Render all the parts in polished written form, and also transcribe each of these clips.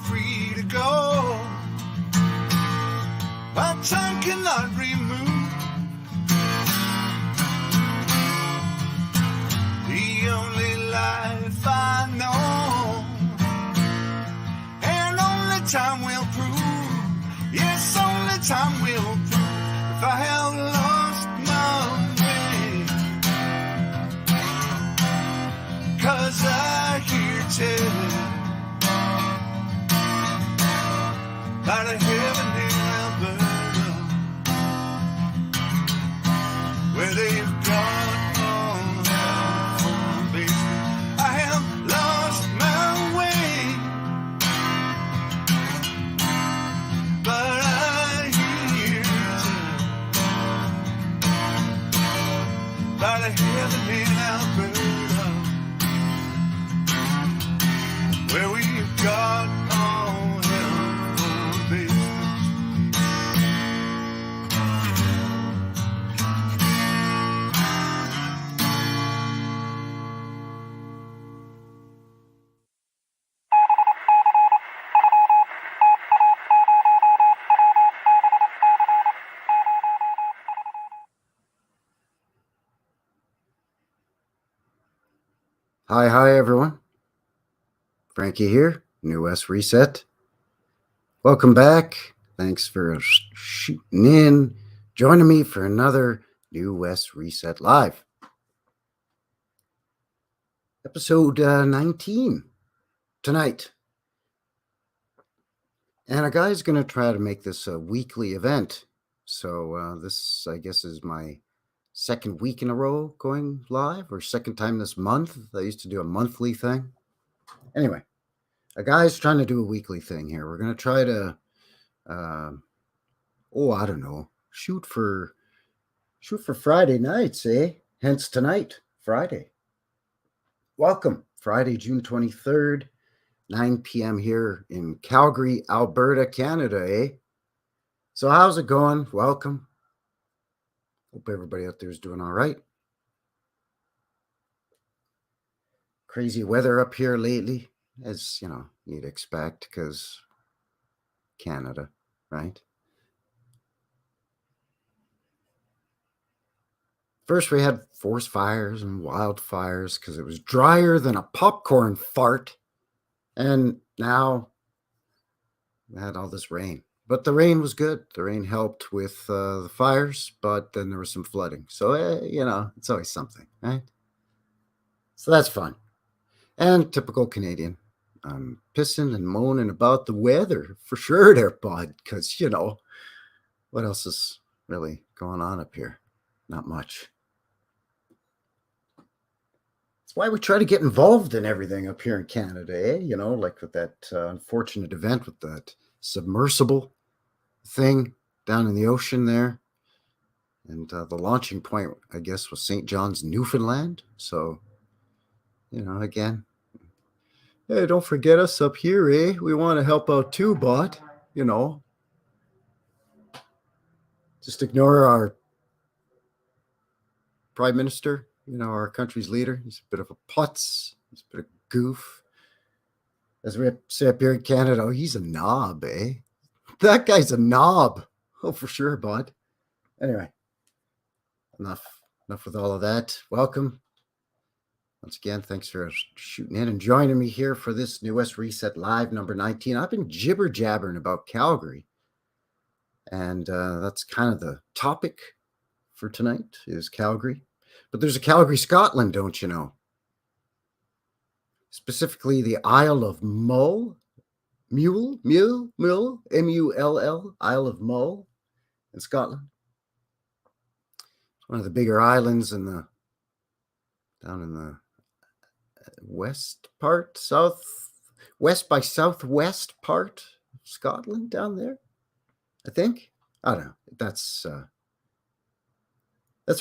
free to go. But time cannot remove the only life I know, and only time will prove, yes, only time will prove if I have lost my way. 'Cause I hear tell about a heaven in Alberta, where they've got all hell for basement. I have lost my way, but I hear tell about a heaven in Alberta, where we've got all hell for basement. Hi, everyone. Frankie here, New West Reset. Welcome back. Thanks for shooting in, joining me for another New West Reset Live. Episode 19 tonight. And a guy's going to try to make this a weekly event. So this, I guess, is my second week in a row going live, or second time this month. I used to do a monthly thing. Anyway, a guy's trying to do a weekly thing here. We're going to try to, I don't know, shoot for Friday nights, eh? Hence tonight, Friday. Welcome, Friday, June 23rd, 9 p.m. here in Calgary, Alberta, Canada, eh? So how's it going? Welcome. Hope everybody out there is doing all right. Crazy weather up here lately, as you know, you'd expect, because Canada, right? First, we had forest fires and wildfires because it was drier than a popcorn fart. And now we had all this rain. But the rain was good. The rain helped with the fires, but then there was some flooding. So, it's always something, right? So that's fun. And typical Canadian. I'm pissing and moaning about the weather for sure there, bud, because, what else is really going on up here? Not much. That's why we try to get involved in everything up here in Canada, eh? Like with that unfortunate event with that submersible thing down in the ocean there. And the launching point, I guess, was St. John's, Newfoundland. So, again, hey, don't forget us up here, eh? We want to help out too, but, just ignore our prime minister, our country's leader. He's a bit of a putz. He's a bit of a goof. As we say up here in Canada, oh, he's a knob, eh? That guy's a knob. Oh, for sure, bud. Anyway, enough with all of that. Welcome. Once again, thanks for shooting in and joining me here for this New West Reset Live number 19. I've been jibber-jabbering about Calgary. And that's kind of the topic for tonight is Calgary. But there's a Calgary, Scotland, don't you know? Specifically the Isle of Mull, M-U-L-L, Isle of Mull in Scotland. It's one of the bigger islands down in the west by southwest part of Scotland down there, I think. I don't know. That's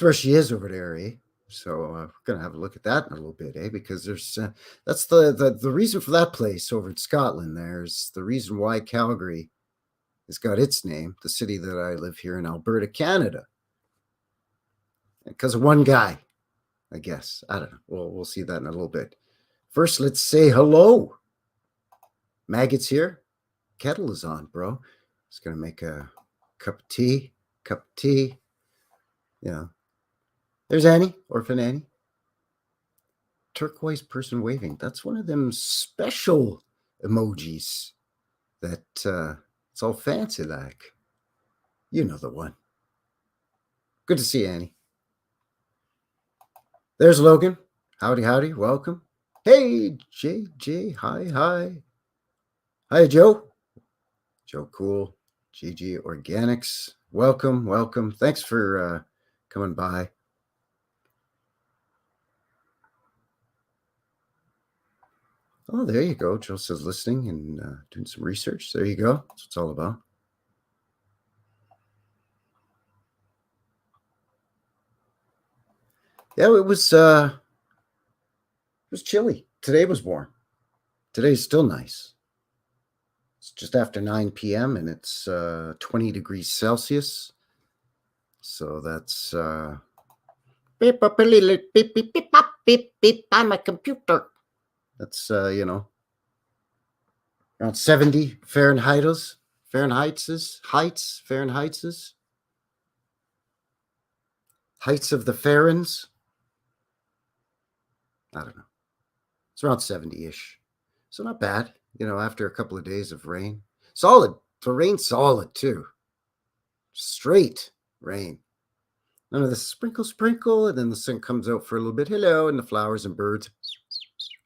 where she is over there, eh? So we're going to have a look at that in a little bit, eh? Because there's that's the reason for that place over in Scotland. There's the reason why Calgary has got its name, the city that I live here in Alberta, Canada. Because of one guy, I guess. I don't know. We'll see that in a little bit. First, let's say hello. Maggot's here. kettle is on, bro. Just gonna make a cup of tea. Cup of tea. Yeah. There's Annie, Orphan Annie. Turquoise person waving. That's one of them special emojis that it's all fancy like. You know the one. Good to see you, Annie. There's Logan. Howdy, howdy. Welcome. Hey, JJ. Hi, hi. Hi, Joe. Joe Cool. GG Organics. Welcome, welcome. Thanks for coming by. Oh, there you go. Joe says listening and doing some research. There you go. That's what it's all about. Yeah, it was chilly. Today was warm. Today's still nice. It's just after 9 p.m. and it's 20 degrees Celsius. So that's beep up a little beep beep beep pop beep beep on my computer. That's around 70 Fahrenheit's heights of the Fahrens. I don't know. It's around 70-ish. So not bad, after a couple of days of rain. Solid. The rain's solid too. Straight rain. None of the sprinkle, and then the sun comes out for a little bit. Hello, and the flowers and birds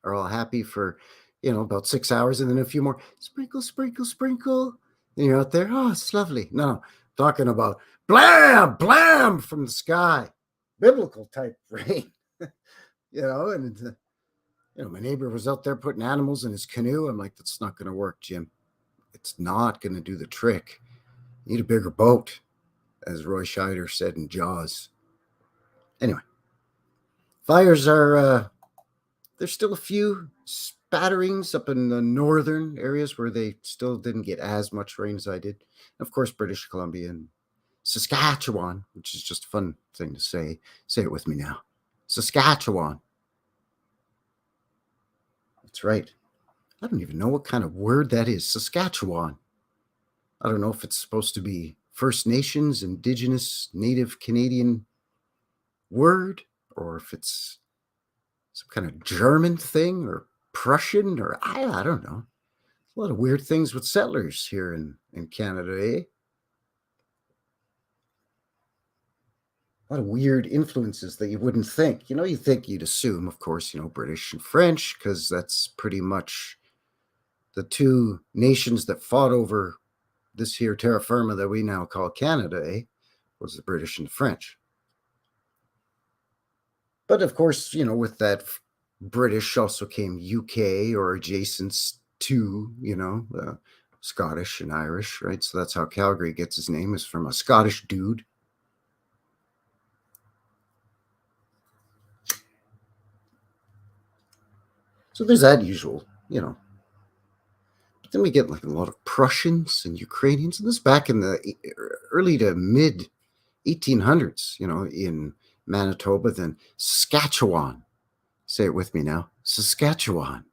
are all happy for, about 6 hours, and then a few more. Sprinkle. And you're out there. Oh, it's lovely. No, talking about blam from the sky. Biblical type rain. And my neighbor was out there putting animals in his canoe. I'm like, that's not going to work, Jim. It's not going to do the trick. You need a bigger boat, as Roy Scheider said in Jaws. Anyway, fires are, there's still a few spatterings up in the northern areas where they still didn't get as much rain as I did. Of course, British Columbia and Saskatchewan, which is just a fun thing to say. Say it with me now. Saskatchewan. That's right. I don't even know what kind of word that is. Saskatchewan. I don't know if it's supposed to be First Nations, Indigenous, Native Canadian word, or if it's some kind of German thing or Prussian, or I don't know. A lot of weird things with settlers here in Canada, eh? A lot of weird influences that you wouldn't think. You'd assume, of course, British and French, because that's pretty much the two nations that fought over this here terra firma that we now call Canada, eh? Was the British and the French. But of course, with that British also came UK or adjacent to, Scottish and Irish, right? So that's how Calgary gets its name, is from a Scottish dude. So there's that usual, But then we get like a lot of Prussians and Ukrainians. And this back in the early to mid 1800s, in Manitoba, then Saskatchewan. Say it with me now. Saskatchewan.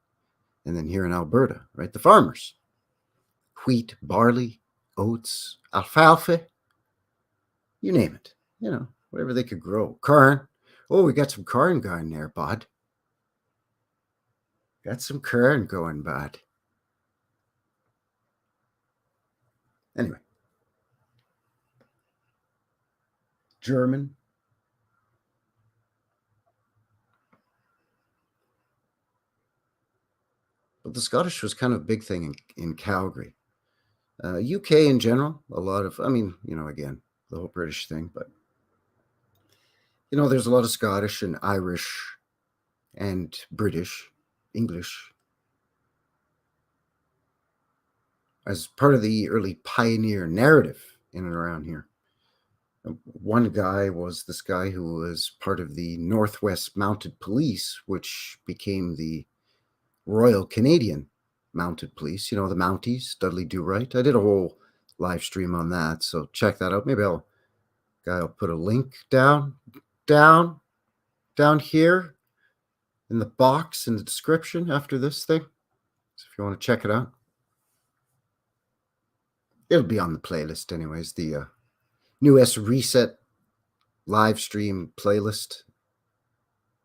And then here in Alberta, right? The farmers. Wheat, barley, oats, alfalfa, you name it. Whatever they could grow. Corn. Oh, we got some corn going there, bud. Got some corn going, bud. Anyway. German. But the Scottish was kind of a big thing in Calgary. UK in general, a lot of, again, the whole British thing, but, there's a lot of Scottish and Irish and British, English, as part of the early pioneer narrative in and around here. One guy was this guy who was part of the Northwest Mounted Police, which became the Royal Canadian Mounted Police, the Mounties, Dudley Do Right. I did a whole live stream on that, so check that out. Maybe I'll put a link down here in the box in the description after this thing. So if you want to check it out. It'll be on the playlist anyways. The New West Reset live stream playlist.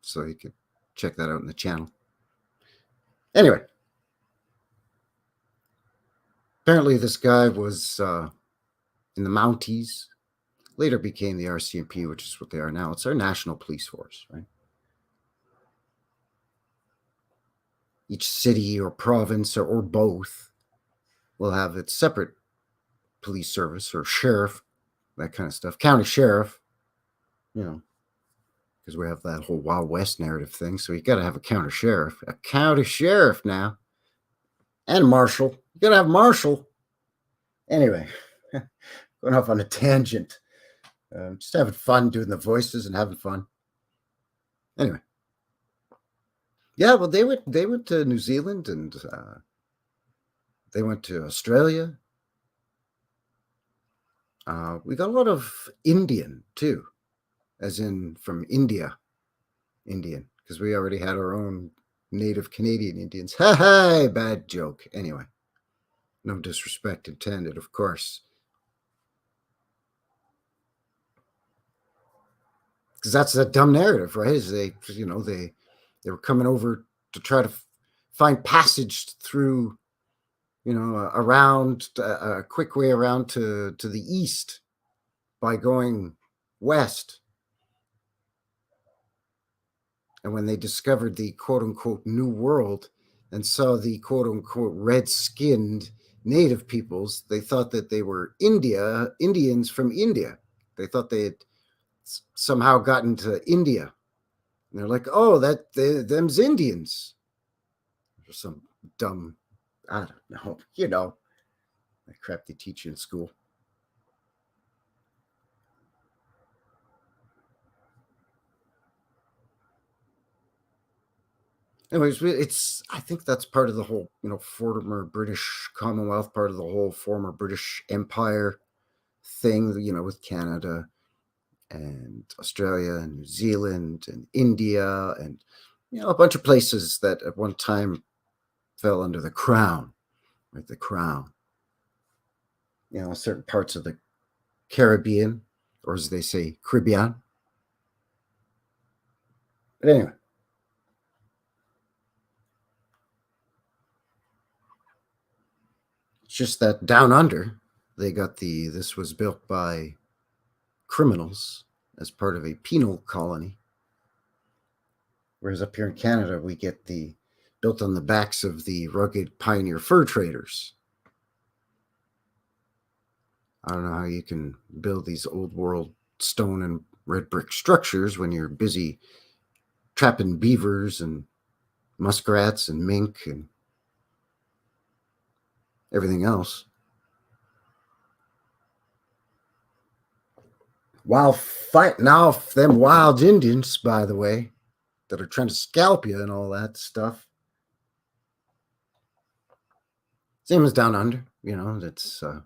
So you could check that out in the channel. Anyway, apparently this guy was in the Mounties, later became the RCMP, which is what they are now. It's our national police force, right? Each city or province or both will have its separate police service or sheriff, that kind of stuff. County sheriff, because we have that whole Wild West narrative thing. So you got to have a county sheriff now, and marshal. You got to have marshal. Anyway, going off on a tangent. Just having fun doing the voices and having fun. Anyway, yeah. Well, they went to New Zealand and they went to Australia. We got a lot of Indian too, as in from Indian, because we already had our own native Canadian Indians. Hey, bad joke. Anyway, no disrespect intended, of course. Because that's a dumb narrative, right? Is they were coming over to try to find passage through, around a quick way around to the east by going west. And when they discovered the quote unquote New World and saw the quote unquote red-skinned native peoples, they thought that they were Indians from India. They thought they had somehow gotten to India. And they're like, oh, them's Indians. Or some dumb, I don't know, that crap they teach you in school. Anyways, I think that's part of the whole, former British Commonwealth, part of the whole former British Empire thing, with Canada and Australia and New Zealand and India and, a bunch of places that at one time fell under the crown, right? The crown. Certain parts of the Caribbean, or as they say, Caribbean. But anyway. It's just that down under, they got this was built by criminals as part of a penal colony. Whereas up here in Canada, we get built on the backs of the rugged pioneer fur traders. I don't know how you can build these old world stone and red brick structures when you're busy trapping beavers and muskrats and mink and everything else. While fighting off them wild Indians, by the way, that are trying to scalp you and all that stuff. Same as down under, that's they're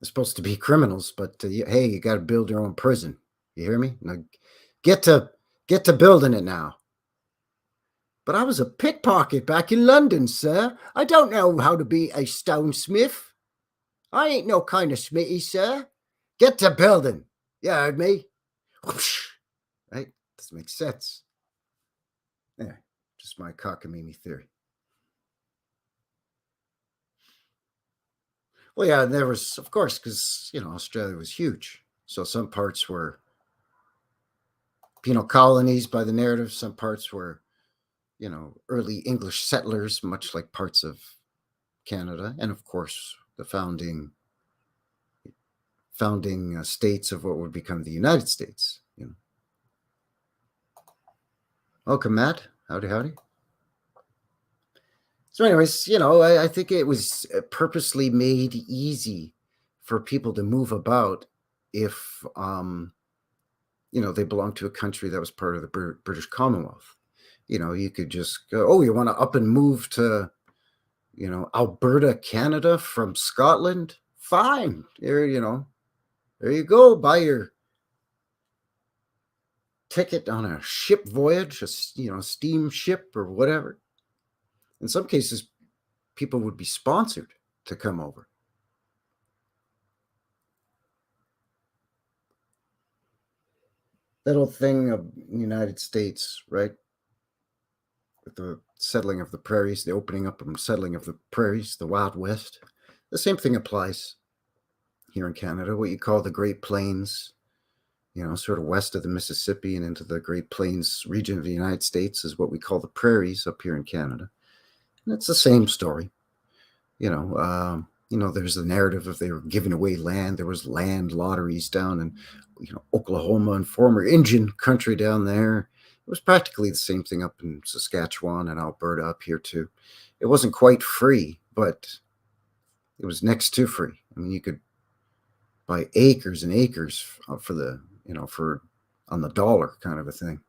supposed to be criminals, but hey, you got to build your own prison. You hear me? Now, get to building it now. But I was a pickpocket back in London, sir. I don't know how to be a stonesmith. I ain't no kind of smithy, sir. Get to building. You heard me? Whoosh. Right? This makes sense. Yeah, just my cockamamie theory. Well, yeah, there was, of course, because, Australia was huge. So some parts were penal colonies by the narrative. Some parts were, early English settlers, much like parts of Canada. And, of course, the founding states of what would become the United States. Welcome, Matt. Howdy. So anyways, I think it was purposely made easy for people to move about if, they belong to a country that was part of the British Commonwealth. You could just go, oh, you want to up and move to, Alberta, Canada from Scotland? Fine. There you go. Buy your ticket on a ship voyage, a steamship or whatever. In some cases, people would be sponsored to come over. that old thing of the United States, right? With the settling of the prairies, the opening up and settling of the prairies, the Wild West. The same thing applies here in Canada, what you call the Great Plains, sort of west of the Mississippi and into the Great Plains region of the United States is what we call the prairies up here in Canada. And it's the same story. There's the narrative of they were giving away land. There was land lotteries down in, Oklahoma and former Indian country down there. It was practically the same thing up in Saskatchewan and Alberta up here too. It wasn't quite free, but it was next to free. I mean, you could buy acres and acres for on the dollar kind of a thing.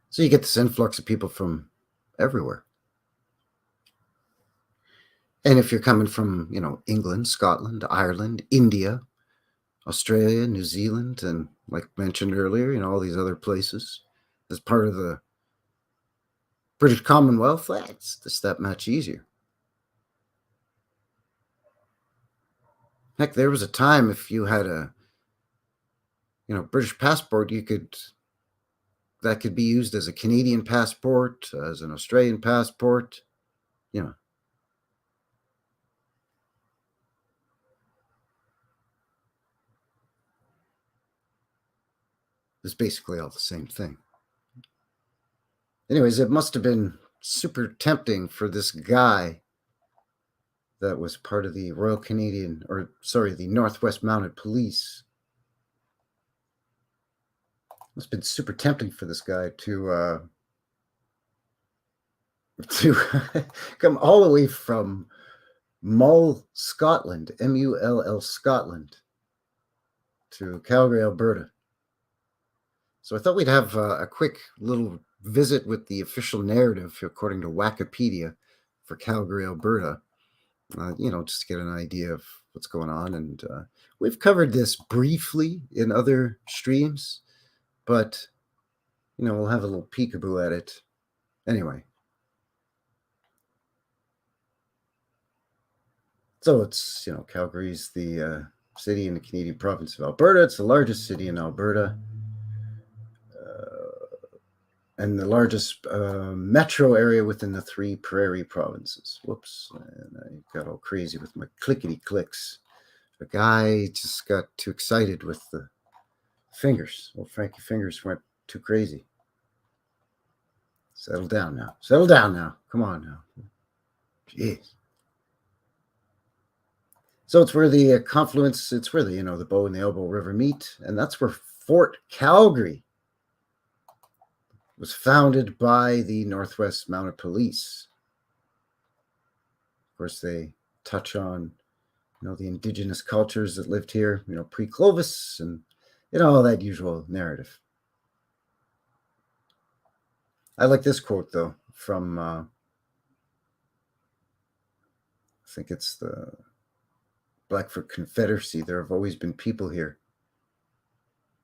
So you get this influx of people from everywhere. And if you're coming from, England, Scotland, Ireland, India, Australia, New Zealand, and like mentioned earlier, all these other places as part of the British Commonwealth, that's just that much easier. Heck, there was a time if you had a, British passport, that could be used as a Canadian passport, as an Australian passport, It's basically all the same thing. Anyways, it must have been super tempting for this guy that was part of the the Northwest Mounted Police. Must have been super tempting for this guy to come all the way from Mull, Scotland, Mull, Scotland, to Calgary, Alberta. So I thought we'd have a quick little visit with the official narrative, according to Wikipedia, for Calgary, Alberta. Just to get an idea of what's going on. And we've covered this briefly in other streams, but, we'll have a little peekaboo at it anyway. So it's, Calgary's the city in the Canadian province of Alberta. It's the largest city in Alberta. And the largest metro area within the 3 prairie provinces. Whoops, and I got all crazy with my clickety clicks. The guy just got too excited with the fingers. Well, Frankie Fingers went too crazy. Settle down now. Settle down now. Come on now. Jeez. So it's where the confluence, it's where the Bow and the Elbow River meet, and that's where Fort Calgary was founded by the Northwest Mounted Police. Of course, they touch on, the indigenous cultures that lived here, pre-Clovis, and, all that usual narrative. I like this quote, though, from, I think it's the Blackfoot Confederacy. There have always been people here.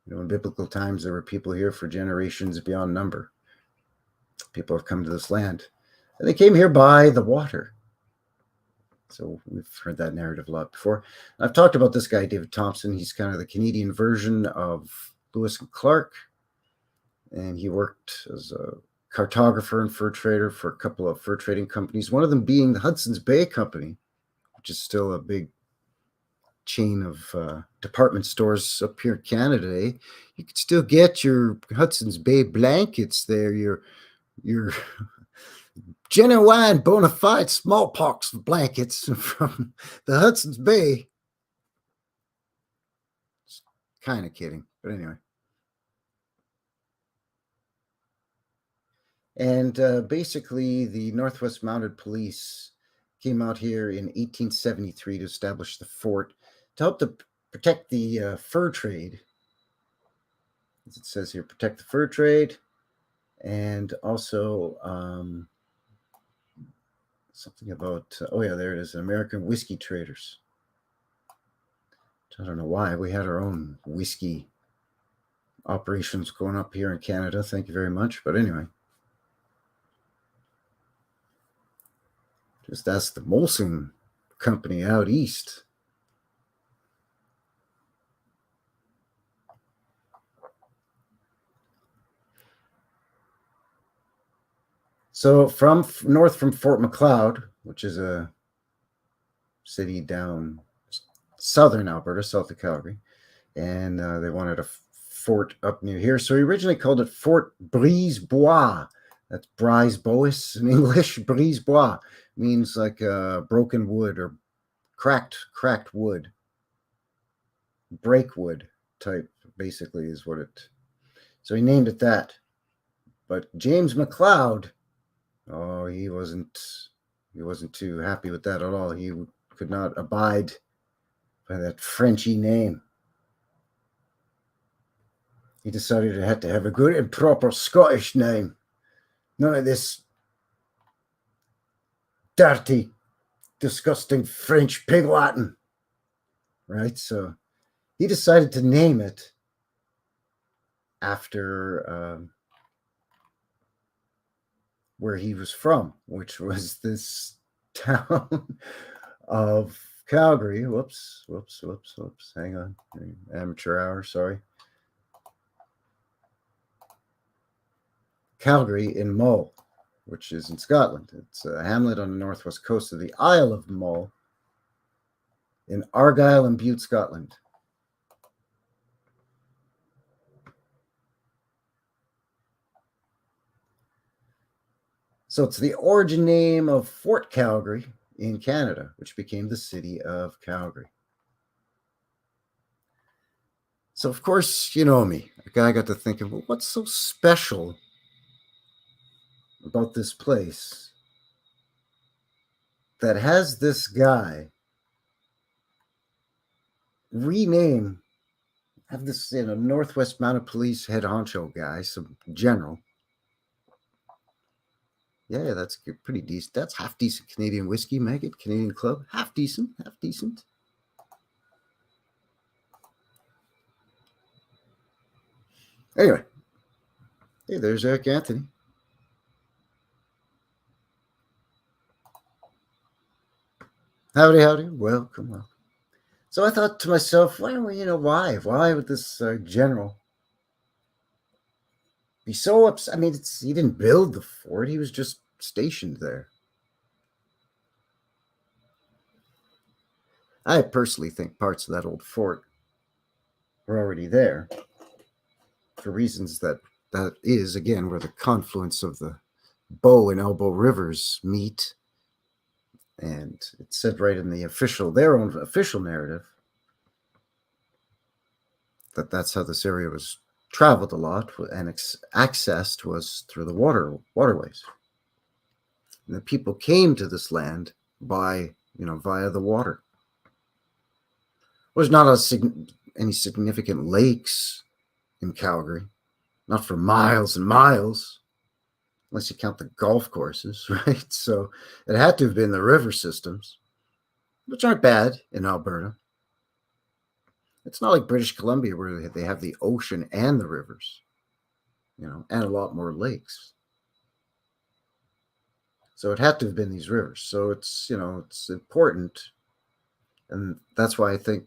In biblical times, there were people here for generations beyond number. People have come to this land. And they came here by the water. So we've heard that narrative a lot before. I've talked about this guy, David Thompson. He's kind of the Canadian version of Lewis and Clark. And he worked as a cartographer and fur trader for a couple of fur trading companies, one of them being the Hudson's Bay Company, which is still a big chain of department stores up here in Canada. You could still get your Hudson's Bay blankets there, your genuine bona fide smallpox blankets from the Hudson's Bay. Kind of kidding, but anyway. And basically, the Northwest Mounted Police came out here in 1873 to establish the fort to help to protect the fur trade. As it says here, protect the fur trade, and also something about, there it is, American whiskey traders. I don't know why. We had our own whiskey operations going up here in Canada. Thank you very much. But anyway. Just ask the Molson company out east. So from north from Fort McLeod, which is a city down southern Alberta, south of Calgary, and they wanted a fort up near here. So he originally called it Fort Brisebois. That's Brise Bois in English. Brisebois means like broken wood or cracked wood, break wood type. Basically, is what it. So he named it that. But James McLeod, oh, he wasn't too happy with that at all. He could not abide by that Frenchy name. He decided it had to have a good and proper Scottish name. None of this dirty, disgusting French pig Latin. Right? So he decided to name it after where he was from, which was this town of Calgary. Whoops. Hang on. Amateur hour, sorry. Calgary in Mull, which is in Scotland. It's a hamlet on the northwest coast of the Isle of Mull in Argyll and Bute, Scotland. So it's the origin name of Fort Calgary in Canada, which became the city of Calgary. So, of course, you know me. A guy got to thinking, well, what's so special about this place that has this guy have this Northwest Mounted Police head honcho guy, some general. Yeah, that's pretty decent. That's half decent Canadian whiskey, Maggot, Canadian Club. Half decent. Anyway, hey, there's Eric Anthony. Howdy. Welcome. So I thought to myself, why would this general be so upset? I mean, he didn't build the fort; he was just stationed there. I personally think parts of that old fort were already there for reasons that is again where the confluence of the Bow and Elbow rivers meet, and it's said right in their own official narrative that's how this area was traveled a lot, and accessed was through the waterways. And the people came to this land via the water. There's not any significant lakes in Calgary, not for miles and miles, unless you count the golf courses, right? So it had to have been the river systems, which aren't bad in Alberta. It's not like British Columbia where they have the ocean and the rivers, and a lot more lakes. So it had to have been these rivers. So it's important. And that's why I think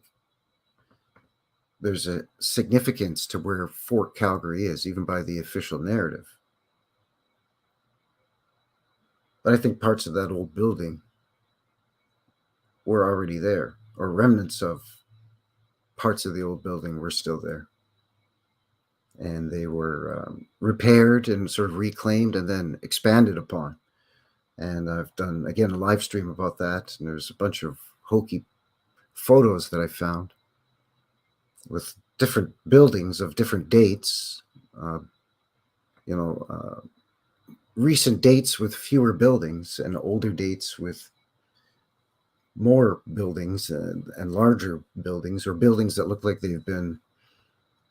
there's a significance to where Fort Calgary is, even by the official narrative. But I think parts of that old building were already there, or remnants of parts of the old building were still there. And they were repaired and sort of reclaimed and then expanded upon. And I've done, again, a live stream about that. And there's a bunch of hokey photos that I found with different buildings of different dates, recent dates with fewer buildings and older dates with more buildings and larger buildings, or buildings that look like they've been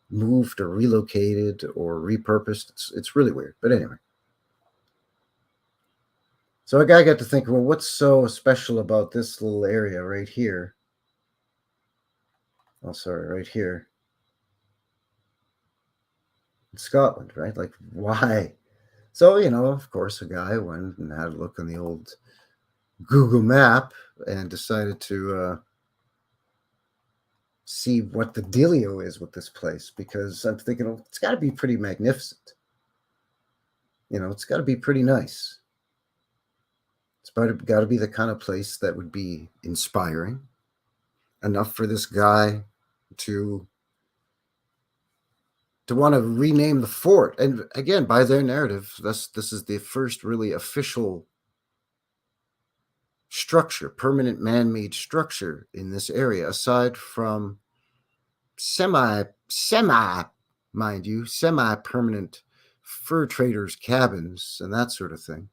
moved or relocated or repurposed. It's really weird. But anyway. So a guy got to think, well, what's so special about this little area right here? Oh, sorry, right here in Scotland, right? Like, why? So, of course, a guy went and had a look on the old Google Map and decided to see what the dealio is with this place, because I'm thinking, oh, it's got to be pretty magnificent. It's got to be pretty nice. It's got to be the kind of place that would be inspiring enough for this guy to want to rename the fort. And again, by their narrative, this is the first really official structure, permanent man-made structure in this area, aside from semi, mind you, semi-permanent fur traders' cabins and that sort of thing.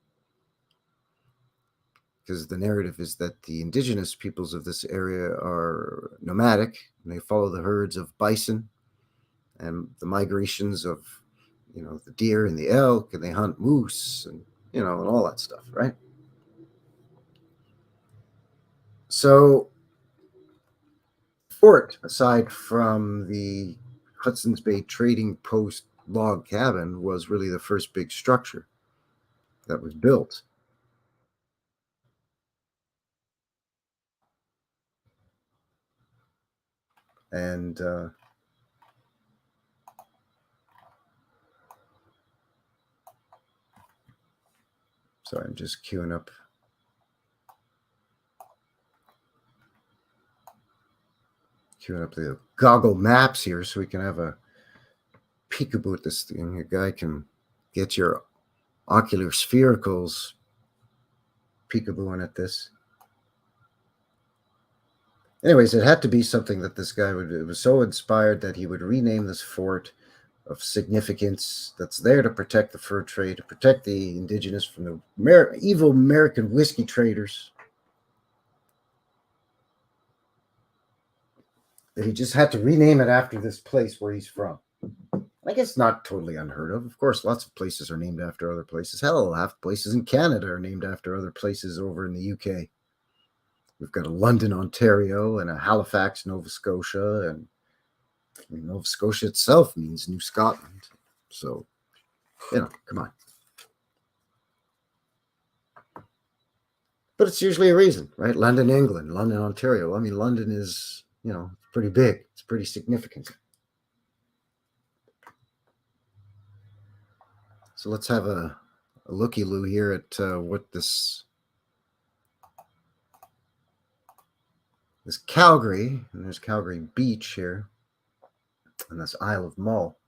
Because the narrative is that the indigenous peoples of this area are nomadic, and they follow the herds of bison and the migrations of, the deer and the elk, and they hunt moose and, and all that stuff, right? So, fort, aside from the Hudson's Bay Trading Post log cabin, was really the first big structure that was built. And sorry, I'm just queuing up the goggle maps here so we can have a peekaboo at this thing. A guy can get your ocular sphericals peekabooing at this. Anyways, it had to be something that this guy it was so inspired that he would rename this fort of significance that's there to protect the fur trade, to protect the indigenous from the evil American whiskey traders. That he just had to rename it after this place where he's from. I guess not totally unheard of. Of course, lots of places are named after other places. Hell, half places in Canada are named after other places over in the UK. We've got a London, Ontario, and a Halifax, Nova Scotia, and Nova Scotia itself means New Scotland. So, come on. But it's usually a reason, right? London, England, London, Ontario. I mean, London is, pretty big. It's pretty significant. So let's have a looky-loo here at what this Calgary, and there's Calgary Beach here, and this Isle of Mull.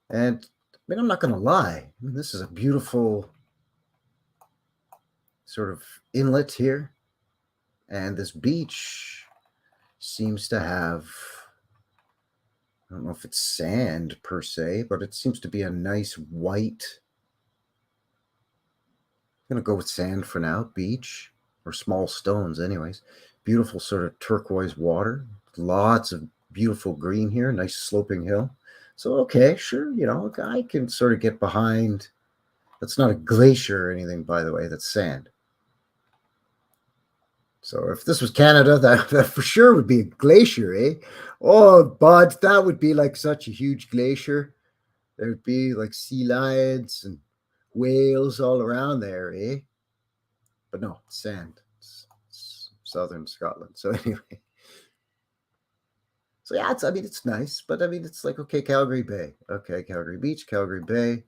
And I'm not going to lie. This is a beautiful sort of inlet here. And this beach seems to have, I don't know if it's sand per se, but it seems to be a nice white. I'm going to go with sand for now, beach, or small stones anyways. Beautiful sort of turquoise water. Lots of beautiful green here, nice sloping hill. So, okay, sure, I can sort of get behind. That's not a glacier or anything, by the way, that's sand. So if this was Canada, that for sure would be a glacier, eh? Oh, but that would be like such a huge glacier. There'd be like sea lions and whales all around there, eh? But no, sand. It's southern Scotland. So anyway. So yeah, it's nice, but it's like, okay, Calgary Bay. Okay, Calgary Beach, Calgary Bay.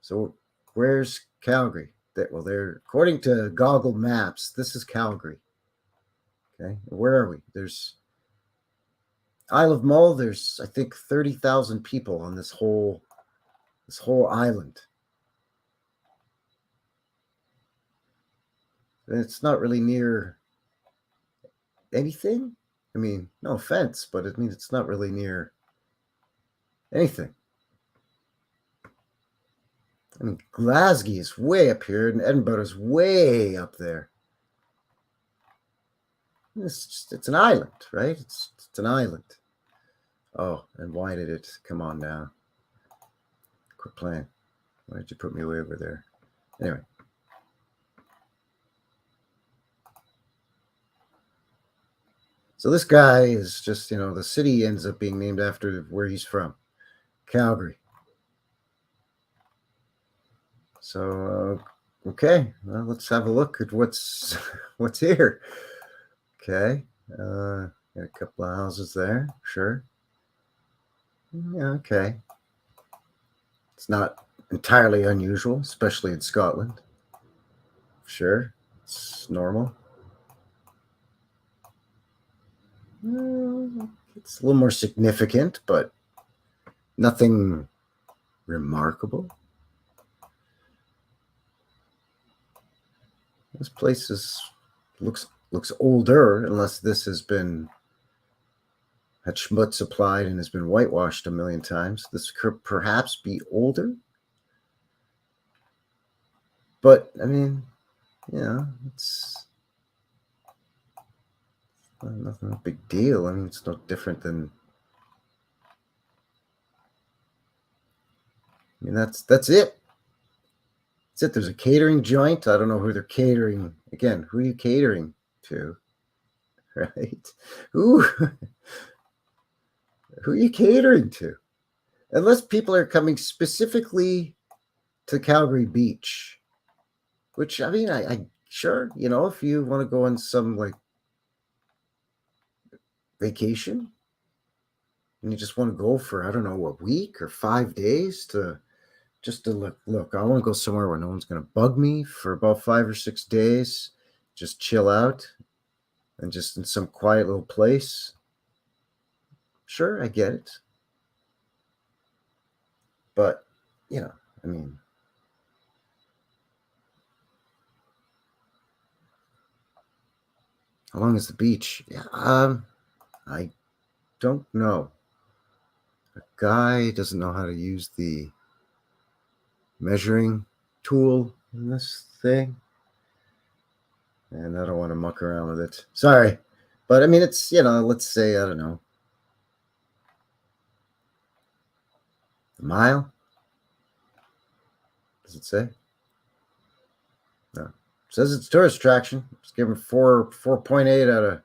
So where's Calgary? They're according to Goggle Maps, this is Calgary. Okay, where are we? There's Isle of Mull. There's, I think, 30,000 people on this whole island. And it's not really near anything. No offense, but it's not really near anything. Glasgow is way up here, and Edinburgh is way up there. It's an island, right? It's an island. Oh, and why did it come on now? Quit playing. Why did you put me way over there? Anyway. So this guy is just, the city ends up being named after where he's from, Calgary. So Okay, well, let's have a look at what's what's here. Okay, got a couple of houses there. Sure. Yeah, okay. It's not entirely unusual, especially in Scotland. Sure, it's normal. It's a little more significant, but nothing remarkable. This place looks older, unless this has been had schmutz applied and has been whitewashed a million times. This could perhaps be older, but I mean, it's nothing a big deal. I mean, it's no different than. I mean, that's it. That's it. There's a catering joint. I don't know who they're catering. Again, who are you catering to? Right? Who who are you catering to? Unless people are coming specifically to Calgary Beach, which I mean, I sure, if you want to go on some like vacation and you just want to go for, I don't know, a week or 5 days to look, I want to go somewhere where no one's going to bug me for about 5 or 6 days, just chill out and just in some quiet little place. Sure, I get it. But, I mean, how long is the beach? Yeah, I don't know. A guy doesn't know how to use the measuring tool in this thing, and I don't want to muck around with it. Sorry, but I mean, it's let's say, I don't know, a mile. Does it say? No. It says it's tourist attraction. Just give him 4.8 out of,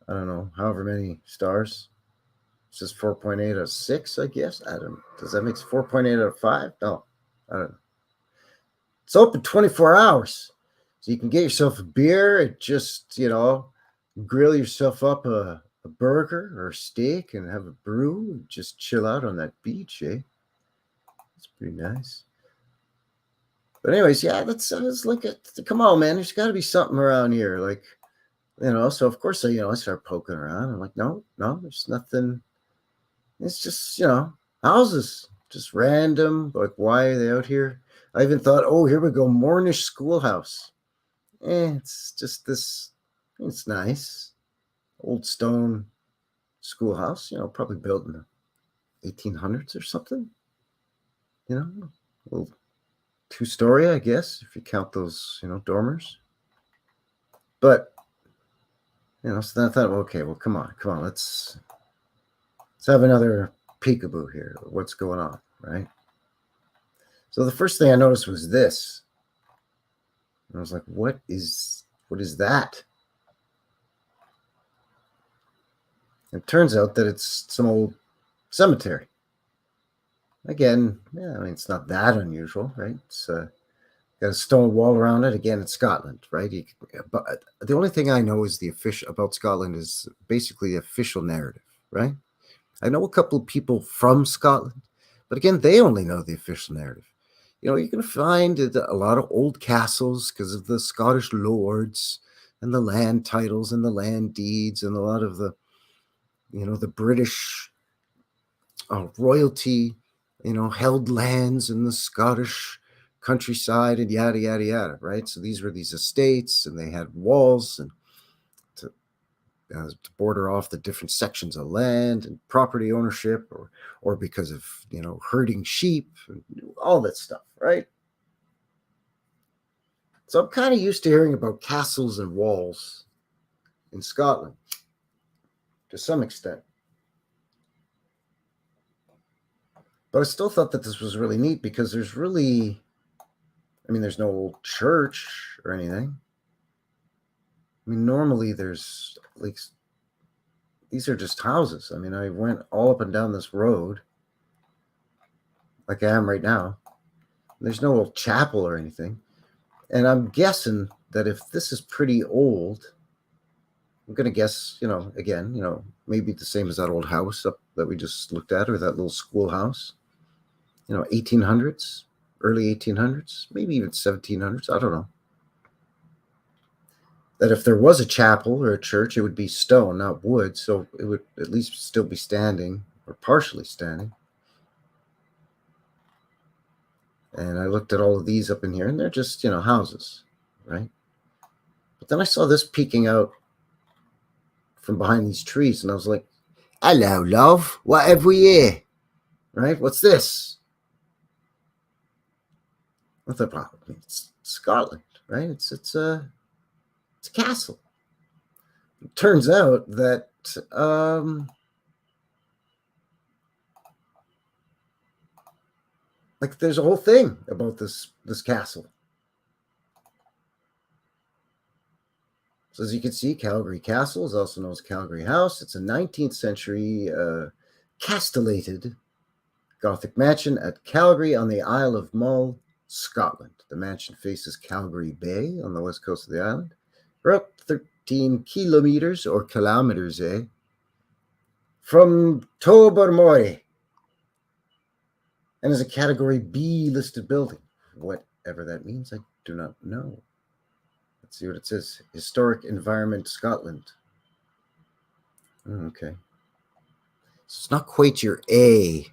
I don't know, however many stars. It's just 4.8 out of 6, I guess. I don't know. Does that make 4.8 out of 5? No, I don't know. It's open 24 hours. So you can get yourself a beer and just, grill yourself up a burger or a steak and have a brew and just chill out on that beach, eh? It's pretty nice. But anyways, yeah, let's look at. Come on, man. There's got to be something around here, like So of course, I start poking around. I'm like, no, there's nothing. It's just houses, just random. Like, why are they out here? I even thought, oh, here we go, Moornish schoolhouse. It's just this. It's nice, old stone schoolhouse. Probably built in the 1800s or something. A little 2-story, I guess, if you count those, dormers. But so then I thought, okay, well, come on, let's have another peekaboo here. What's going on, right? So the first thing I noticed was this. And I was like, what is that? It turns out that it's some old cemetery. Again, yeah, I mean, it's not that unusual, right? It's got a stone wall around it. Again, it's Scotland, right? But the only thing I know is the official about Scotland is basically the official narrative, right? I know a couple of people from Scotland, but again, they only know the official narrative. You can find a lot of old castles because of the Scottish lords and the land titles and the land deeds and a lot of the, the British royalty, held lands in the Scottish countryside and yada, yada, yada, right? So these were these estates and they had walls and to border off the different sections of land and property ownership or because of, herding sheep and all that stuff, right? So I'm kind of used to hearing about castles and walls in Scotland to some extent. But I still thought that this was really neat because there's no old church or anything. I mean, normally there's like, these are just houses. I mean, I went all up and down this road like I am right now. There's no old chapel or anything. And I'm guessing that if this is pretty old, I'm going to guess, again, maybe the same as that old house up that we just looked at, or that little schoolhouse, 1800s, early 1800s, maybe even 1700s. I don't know. That if there was a chapel or a church, it would be stone, not wood. So it would at least still be standing or partially standing. And I looked at all of these up in here, and they're just, houses, right? But then I saw this peeking out from behind these trees, and I was like, hello, love. What have we here? Right? What's this? I thought, well, it's Scotland, right? It's a castle. It turns out that there's a whole thing about this castle. So as you can see, Calgary Castle is also known as Calgary House. It's a 19th century castellated Gothic mansion at Calgary on the Isle of Mull, Scotland. The mansion faces Calgary Bay on the west coast of the island. About 13 kilometers or kilometers, from Tobermory, and is a Category B listed building. Whatever that means, I do not know. Let's see what it says. Historic Environment, Scotland. Okay. So it's not quite your A.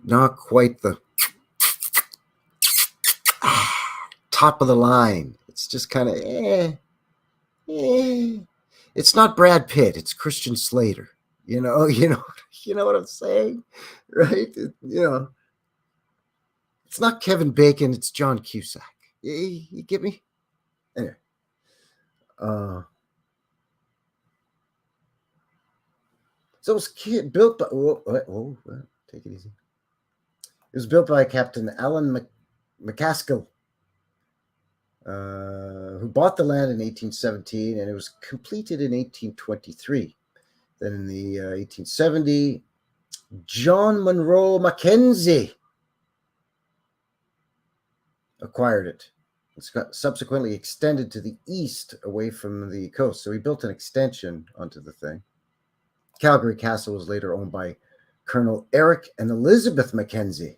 Not quite the top of the line. It's just kind of It's not Brad Pitt. It's Christian Slater. You know what I'm saying, right? It's not Kevin Bacon. It's John Cusack. You get me? Anyway, so it was built by. Take it easy. It was built by Captain Alan McCaskill, who bought the land in 1817, and it was completed in 1823. Then in the 1870, John Monroe Mackenzie acquired it. It's got subsequently extended to the east away from the coast. So he built an extension onto the thing. Calgary Castle was later owned by Colonel Eric and Elizabeth Mackenzie.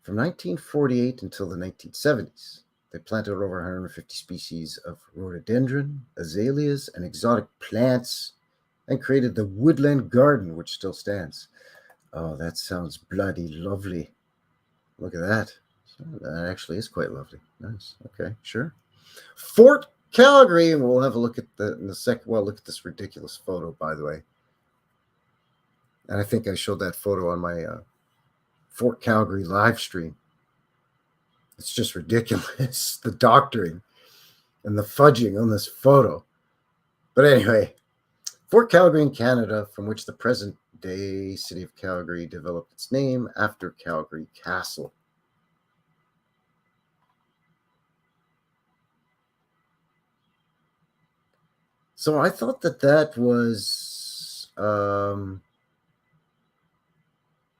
From 1948 until the 1970s, they planted over 150 species of rhododendron, azaleas, and exotic plants, and created the Woodland Garden, which still stands. Oh, that sounds bloody lovely. Look at that. That actually is quite lovely. Nice. Okay, sure. Fort Calgary, and we'll have a look at in the second. Well, look at this ridiculous photo, by the way. And I think I showed that photo on my Fort Calgary live stream. It's just ridiculous, the doctoring and the fudging on this photo. But anyway, Fort Calgary in Canada, from which the present-day city of Calgary developed its name after Calgary Castle. So I thought that was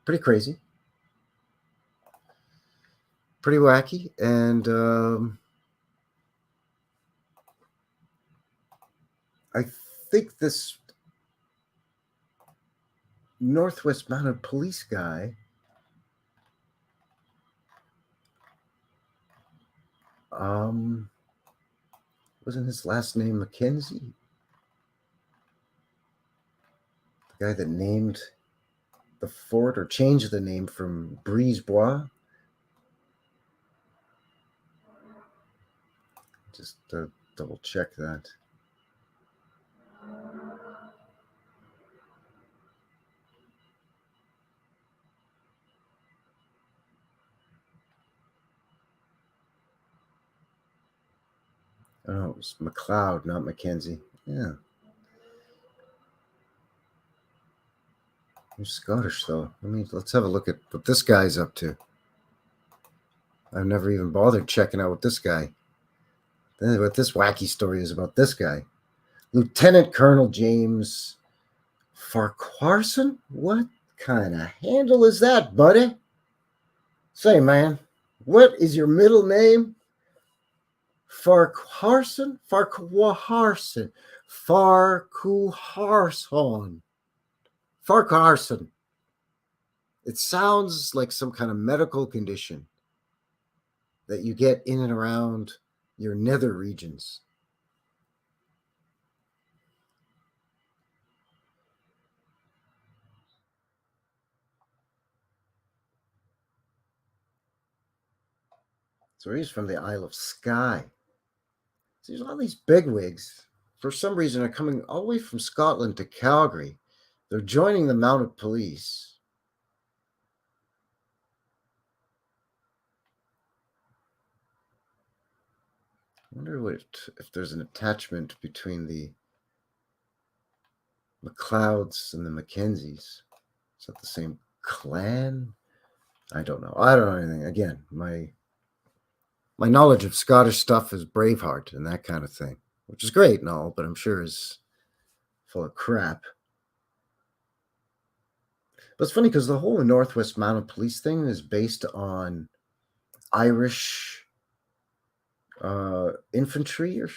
pretty crazy, pretty wacky, and I think this Northwest Mounted Police guy wasn't his last name Mackenzie? The guy that named the fort or changed the name from Brisebois. Just double check that. Oh, it was McLeod, not Mackenzie. Yeah. He's Scottish, though. Let's have a look at what this guy's up to. I've never even bothered checking out what this wacky story is about this guy. Lieutenant Colonel James Farquharson? What kind of handle is that, buddy? Say, man, What is your middle name? Farquharson? Farquharson. Farquharson. Farquharson. It sounds like some kind of medical condition that you get in and around your nether regions. So he's from the Isle of Skye. So there's all these bigwigs, for some reason, are coming all the way from Scotland to Calgary. They're joining the mounted police. I wonder if there's an attachment between the MacLeods and the Mackenzies. Is that the same clan? I don't know. I don't know anything. Again, my knowledge of Scottish stuff is Braveheart and that kind of thing, which is great and all, but I'm sure is full of crap. But it's funny because the whole Northwest Mounted Police thing is based on Irish infantry or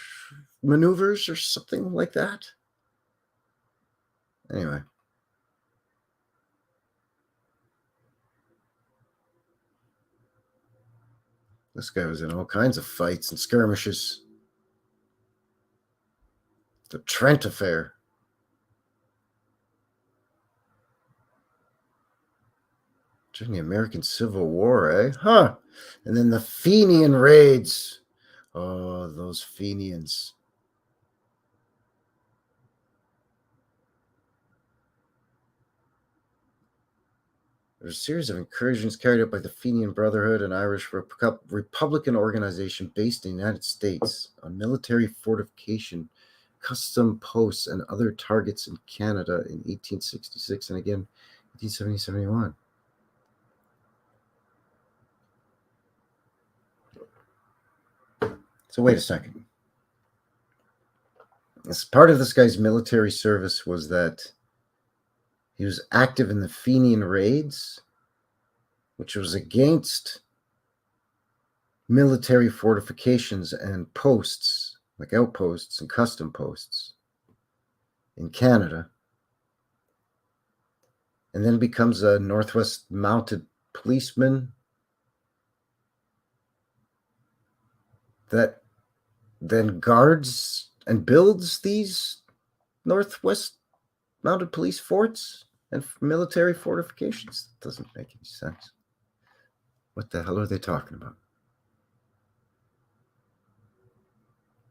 maneuvers or something like that. Anyway. This guy was in all kinds of fights and skirmishes. The Trent Affair. During the American Civil War, eh? Huh. And then the Fenian raids. Oh, those Fenians. There's a series of incursions carried out by the Fenian Brotherhood, an Irish Republican organization based in the United States, on military fortification, custom posts, and other targets in Canada in 1866 and again 1870-71. So wait a second. As part of this guy's military service was that he was active in the Fenian raids, which was against military fortifications and posts, like outposts and custom posts in Canada, and then becomes a Northwest Mounted Policeman that then guards and builds these Northwest Mounted Police forts and military fortifications. It doesn't make any sense. What the hell are they talking about?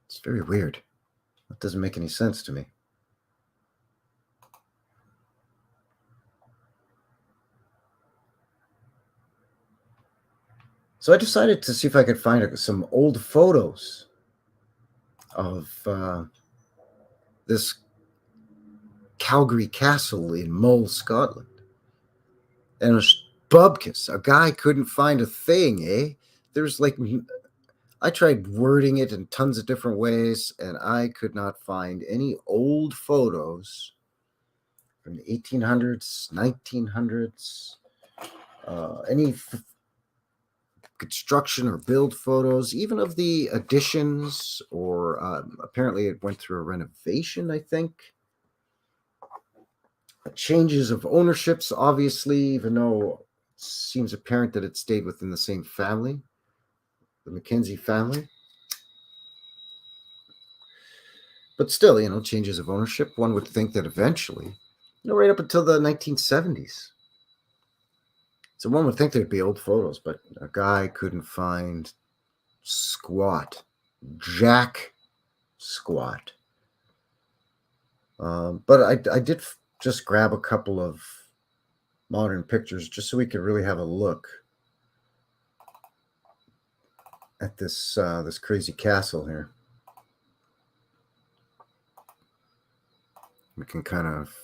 It's very weird. That doesn't make any sense to me. So I decided to see if I could find some old photos of this Calgary castle in Mull, Scotland. And it was bubkiss. A guy couldn't find a thing, eh? There's like, I tried wording it in tons of different ways, and I could not find any old photos from the 1800s, 1900s, any construction or build photos, even of the additions, or apparently it went through a renovation, I think. Changes of ownerships, obviously, even though it seems apparent that it stayed within the same family, the Mackenzie family. But still, changes of ownership. One would think that eventually, right up until the 1970s. So one would think there'd be old photos, but a guy couldn't find squat. Jack squat. But I did just grab a couple of modern pictures just so we could really have a look at this this crazy castle here. We can kind of,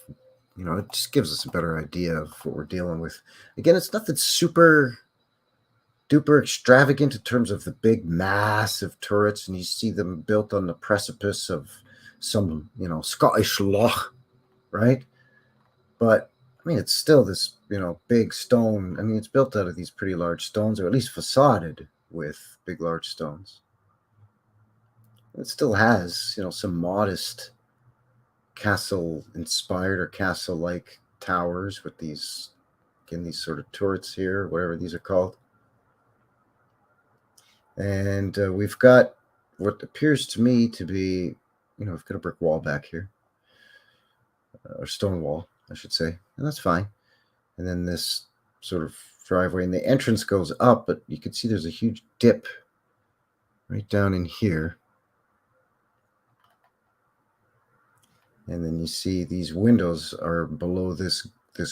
it just gives us a better idea of what we're dealing with. Again, it's nothing super duper extravagant in terms of the big, massive turrets, and you see them built on the precipice of some, Scottish loch, right? But I mean, it's still this, big stone. I mean, it's built out of these pretty large stones, or at least facaded with big, large stones. It still has, some modest castle inspired or castle like towers with these, again, these sort of turrets here, whatever these are called. And we've got what appears to me to be, we've got a brick wall back here, or stone wall, I should say, and that's fine. And then this sort of driveway, and the entrance goes up, but you can see there's a huge dip right down in here. And then you see these windows are below this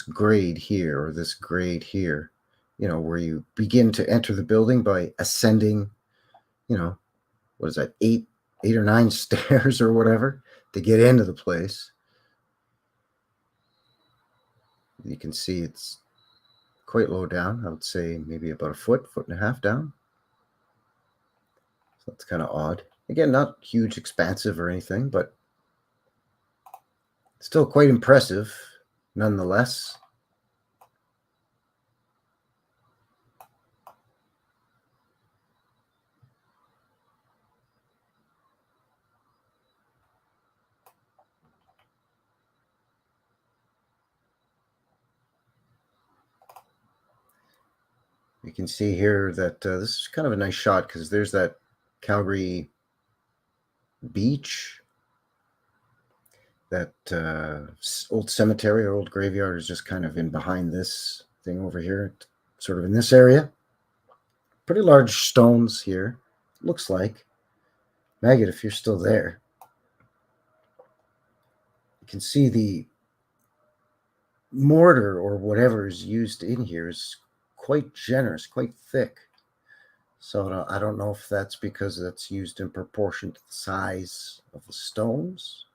grade here, or this grade here, where you begin to enter the building by ascending, what is that, 8 or 9 stairs or whatever to get into the place. You can see it's quite low down. I would say maybe about a foot and a half down. So that's kind of odd. Again, not huge, expansive or anything, but still quite impressive nonetheless. You can see here that this is kind of a nice shot because there's that Calgary beach. That old cemetery or old graveyard is just kind of in behind this thing over here, sort of in this area. Pretty large stones here, looks like. Maggot, if you're still there, you can see the mortar or whatever is used in here is quite generous, quite thick. So I don't know if that's because that's used in proportion to the size of the stones.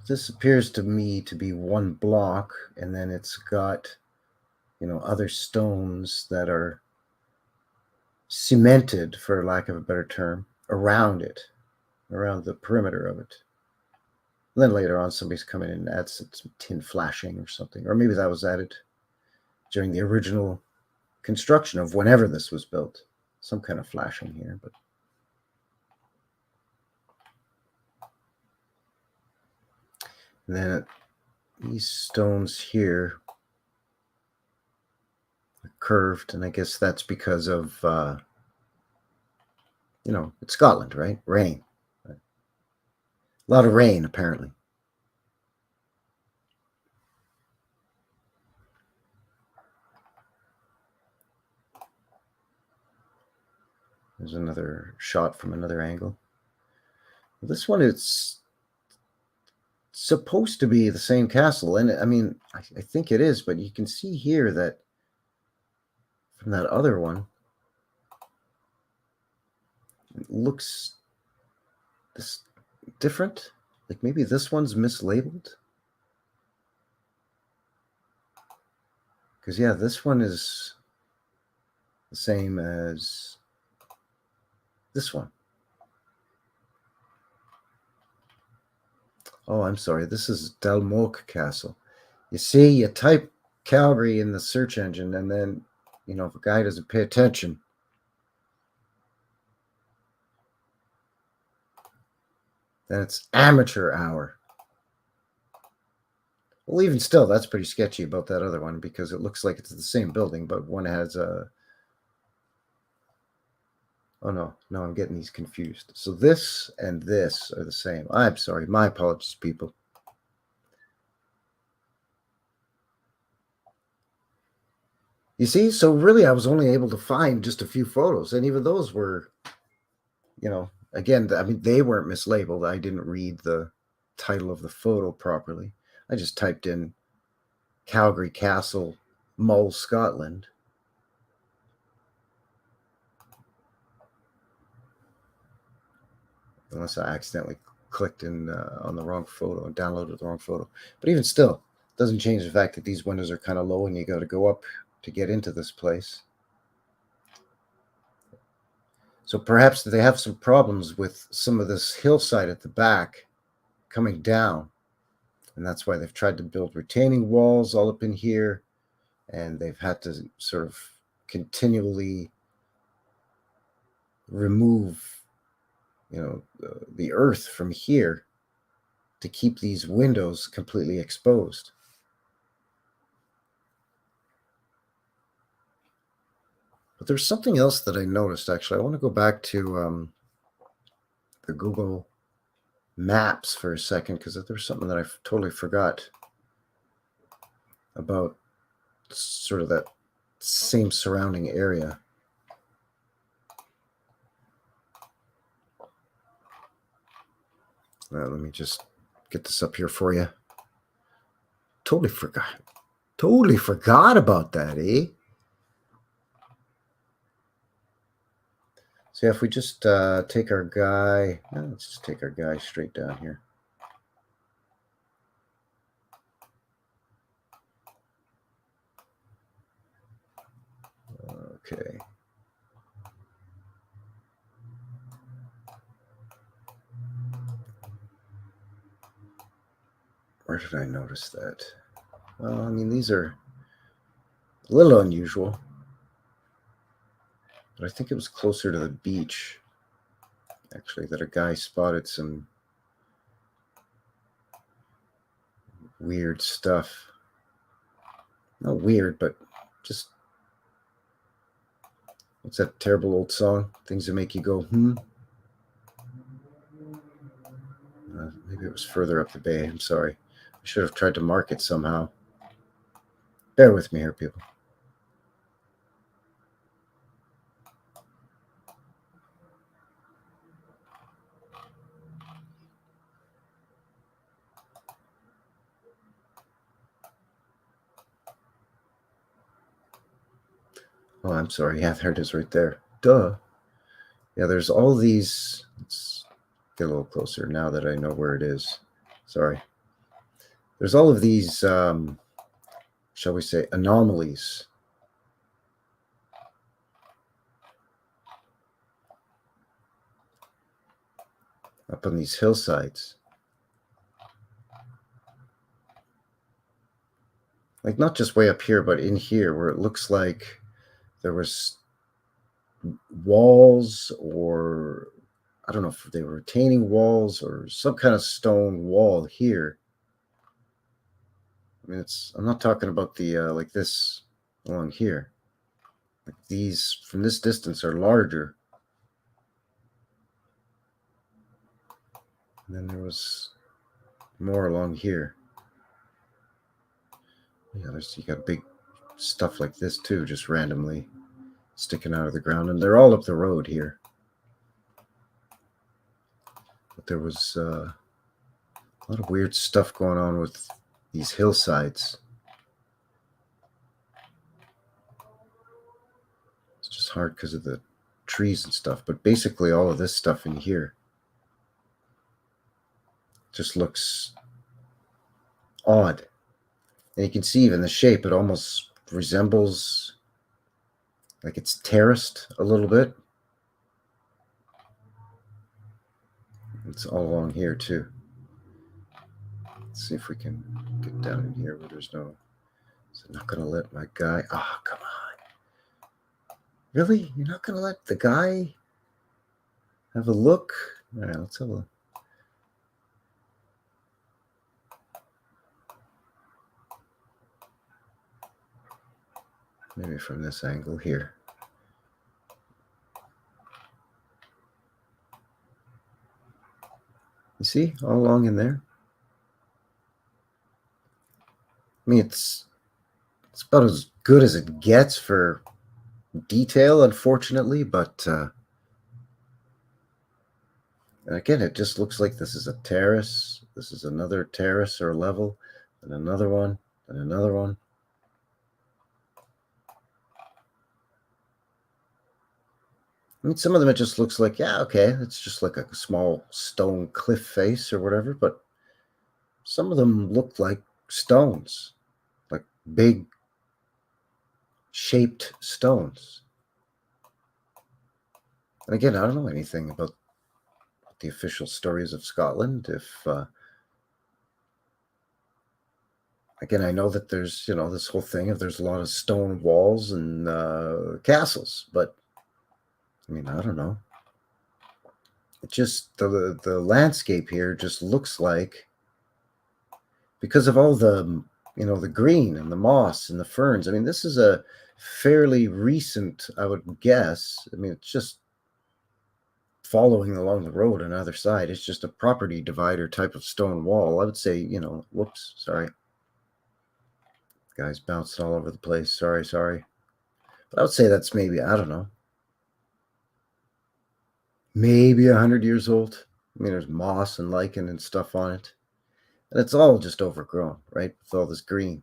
This appears to me to be one block, and then it's got, other stones that are cemented, for lack of a better term, around it, around the perimeter of it. And then later on, somebody's come in and adds some tin flashing or something, or maybe that was added during the original construction of whenever this was built. Some kind of flashing here, but and then these stones here are curved, and I guess that's because of it's Scotland, right? Rain. A lot of rain, apparently. There's another shot from another angle. This one, it's supposed to be the same castle, and I mean, I think it is, but you can see here that from that other one, it looks this different. Like maybe this one's mislabeled. Because, yeah, this one is the same as this one. Oh, I'm sorry. This is Dalmoak Castle. You see, you type Calgary in the search engine, and then, if a guy doesn't pay attention, then it's amateur hour. Well, even still, that's pretty sketchy about that other one because it looks like it's the same building, but one has a... Oh, no, I'm getting these confused. So this and this are the same. I'm sorry. My apologies, people. You see, so really I was only able to find just a few photos, and even those were, again, I mean, they weren't mislabeled. I didn't read the title of the photo properly. I just typed in Calgary Castle, Mull, Scotland. Unless I accidentally clicked in on the wrong photo and downloaded the wrong photo. But even still, it doesn't change the fact that these windows are kind of low and you got to go up to get into this place. So perhaps they have some problems with some of this hillside at the back coming down. And that's why they've tried to build retaining walls all up in here. And they've had to sort of continually remove, the earth from here to keep these windows completely exposed. But there's something else that I noticed, actually. I want to go back to the Google Maps for a second, because there's something that I totally forgot about sort of that same surrounding area. Let me just get this up here for you. Totally forgot about that, eh? So if we just take our guy, let's just take our guy straight down here. Okay. Where did I notice that? Well, I mean, these are a little unusual, but I think it was closer to the beach, actually, that a guy spotted some weird stuff. Not weird, but just, what's that terrible old song? Things that make you go, maybe it was further up the bay. I'm sorry. I should have tried to mark it somehow. Bear with me here, people. Oh, I'm sorry. Yeah, there it is right there. Duh. Yeah, there's all these. Let's get a little closer now that I know where it is. Sorry. There's all of these, shall we say, anomalies. Up on these hillsides. Like not just way up here, but in here where it looks like there was walls, or I don't know if they were retaining walls or some kind of stone wall here. I mean, I'm not talking about the like this along here. Like these from this distance are larger. And then there was more along here. Yeah, you got big stuff like this too, just randomly sticking out of the ground, and they're all up the road here. But there was a lot of weird stuff going on with these hillsides. It's just hard because of the trees and stuff, but basically all of this stuff in here just looks odd. And you can see even the shape, it almost resembles like it's terraced a little bit. It's all along here too. Let's see if we can get down in here where there's no. So I'm not going to let my guy. Oh, come on. Really? You're not going to let the guy have a look? All right, let's have a look. Maybe from this angle here. You see, all along in there. I mean, it's about as good as it gets for detail, unfortunately, but again, it just looks like this is a terrace. This is another terrace or level, and another one, and another one. I mean, some of them it just looks like, yeah, okay, it's just like a small stone cliff face or whatever, but some of them look like stones, like big shaped stones. And again, I don't know anything about the official stories of Scotland. If Again, I know that there's, this whole thing of there's a lot of stone walls and castles, but I mean, I don't know. It just the landscape here just looks like, because of all the the green and the moss and the ferns. I mean, this is a fairly recent, I would guess. I mean, it's just following along the road on either side. It's just a property divider type of stone wall. I would say, whoops, sorry. Guys bouncing all over the place. Sorry. But I would say that's maybe, I don't know, maybe 100 years old. I mean, there's moss and lichen and stuff on it. And it's all just overgrown, right? With all this green.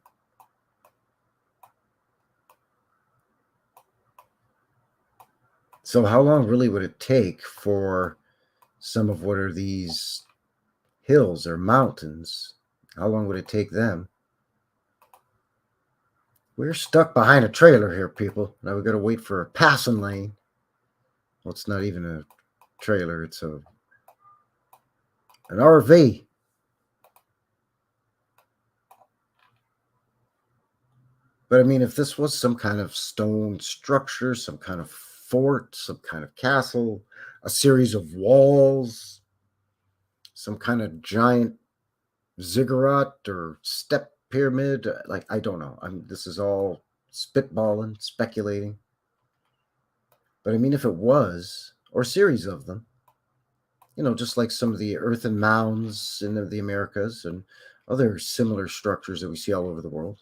So how long really would it take for some of what are these hills or mountains? How long would it take them? We're stuck behind a trailer here, people. Now we got to wait for a passing lane. Well, it's not even a trailer. It's an RV. But I mean, if this was some kind of stone structure, some kind of fort, some kind of castle, a series of walls, some kind of giant ziggurat or step pyramid, like, I don't know. This is all spitballing, speculating. But I mean, if it was, or a series of them, just like some of the earthen mounds in the Americas and other similar structures that we see all over the world.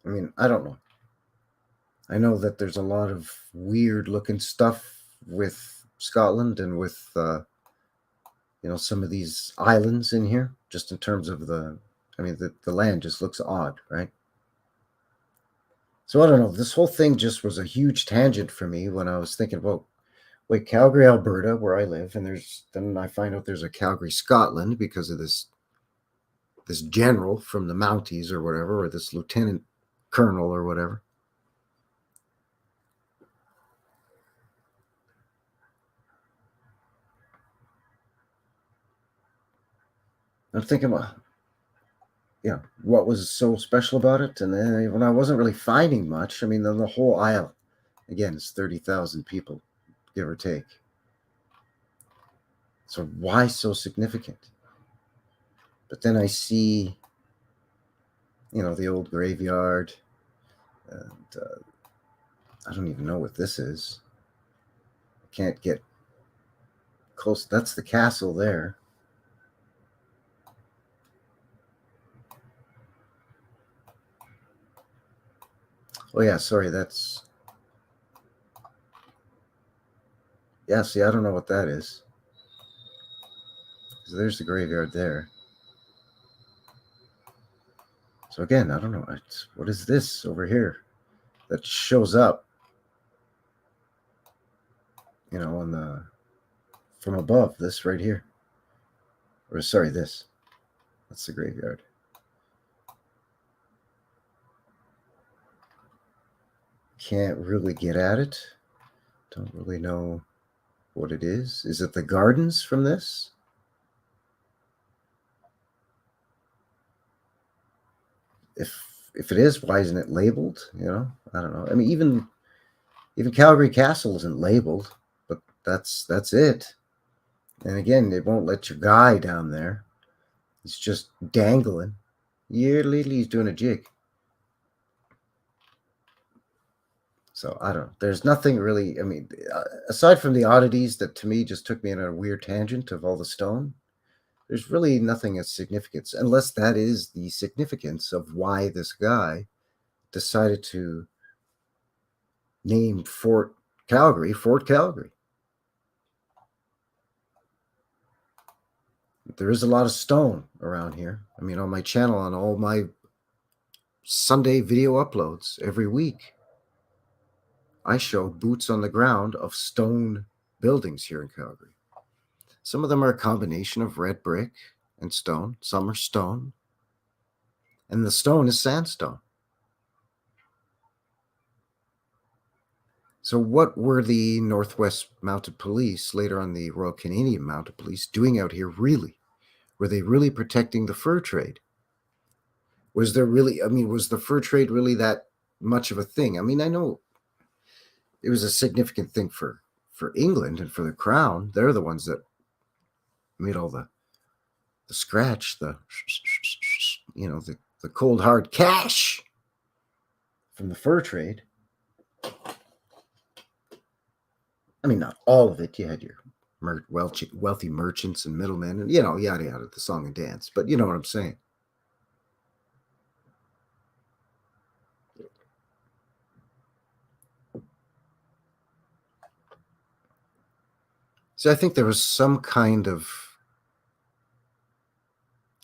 I mean, I don't know. I know that there's a lot of weird looking stuff with Scotland and with, some of these islands in here, just in terms of the land just looks odd, right? So I don't know. This whole thing just was a huge tangent for me when I was thinking, well, wait, Calgary, Alberta, where I live, and then I find out there's a Calgary, Scotland, because of this general from the Mounties or whatever, or this lieutenant colonel or whatever. I'm thinking, well, what was so special about it? And then when I wasn't really finding much, I mean, then the whole isle, again, is 30,000 people, give or take. So why so significant? But then I see, the old graveyard, and I don't even know what this is. I can't get close. That's the castle there. Oh yeah, sorry, that's, yeah, see, I don't know what that is. So there's the graveyard there. So again, I don't know. What is this over here that shows up, on the, from above, this right here. Or sorry, this. That's the graveyard. Can't really get at it. Don't really know what it is. Is it the gardens from this? If it is, why isn't it labeled? I don't know. I mean, even Calgary Castle isn't labeled, but that's it. And again, it won't let your guy down there. It's just dangling. Yeah, lately he's doing a jig. So I don't know. There's nothing really. I mean, aside from the oddities that to me just took me in a weird tangent of all the stone, there's really nothing of significance, unless that is the significance of why this guy decided to name Fort Calgary. There is a lot of stone around here. I mean, on my channel, on all my Sunday video uploads every week, I show boots on the ground of stone buildings here in Calgary. Some of them are a combination of red brick and stone. Some are stone. And the stone is sandstone. So what were the Northwest Mounted Police, later on the Royal Canadian Mounted Police, doing out here really? Were they really protecting the fur trade? Was the fur trade really that much of a thing? I mean, I know it was a significant thing for England and for the crown. They're the ones that made all the scratch, the the cold hard cash from the fur trade. I mean, not all of it. You had your wealthy merchants and middlemen, and yada yada, the song and dance. But you know what I'm saying. So I think there was some kind of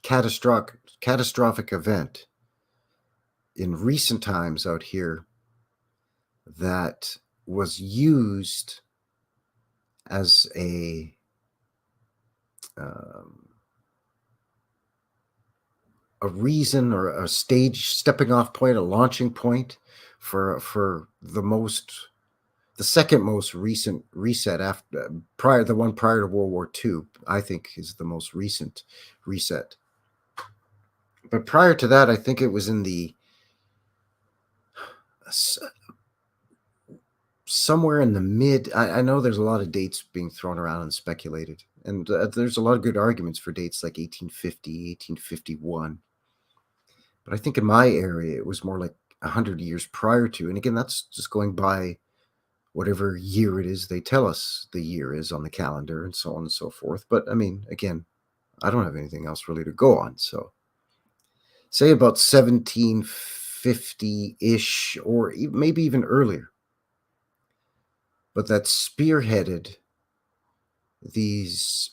catastrophic event in recent times out here that was used as a reason or a stepping off point, a launching point for the second most recent reset after the one prior to World War II. I think is the most recent reset. But prior to that, I think it was in the somewhere in the mid. I know there's a lot of dates being thrown around and speculated, and there's a lot of good arguments for dates like 1850, 1851. But I think in my area, it was more like 100 years prior to. And again, that's just going by whatever year it is they tell us the year is on the calendar and so on and so forth. But I mean, again, I don't have anything else really to go on. So say about 1750-ish or maybe even earlier. But that spearheaded these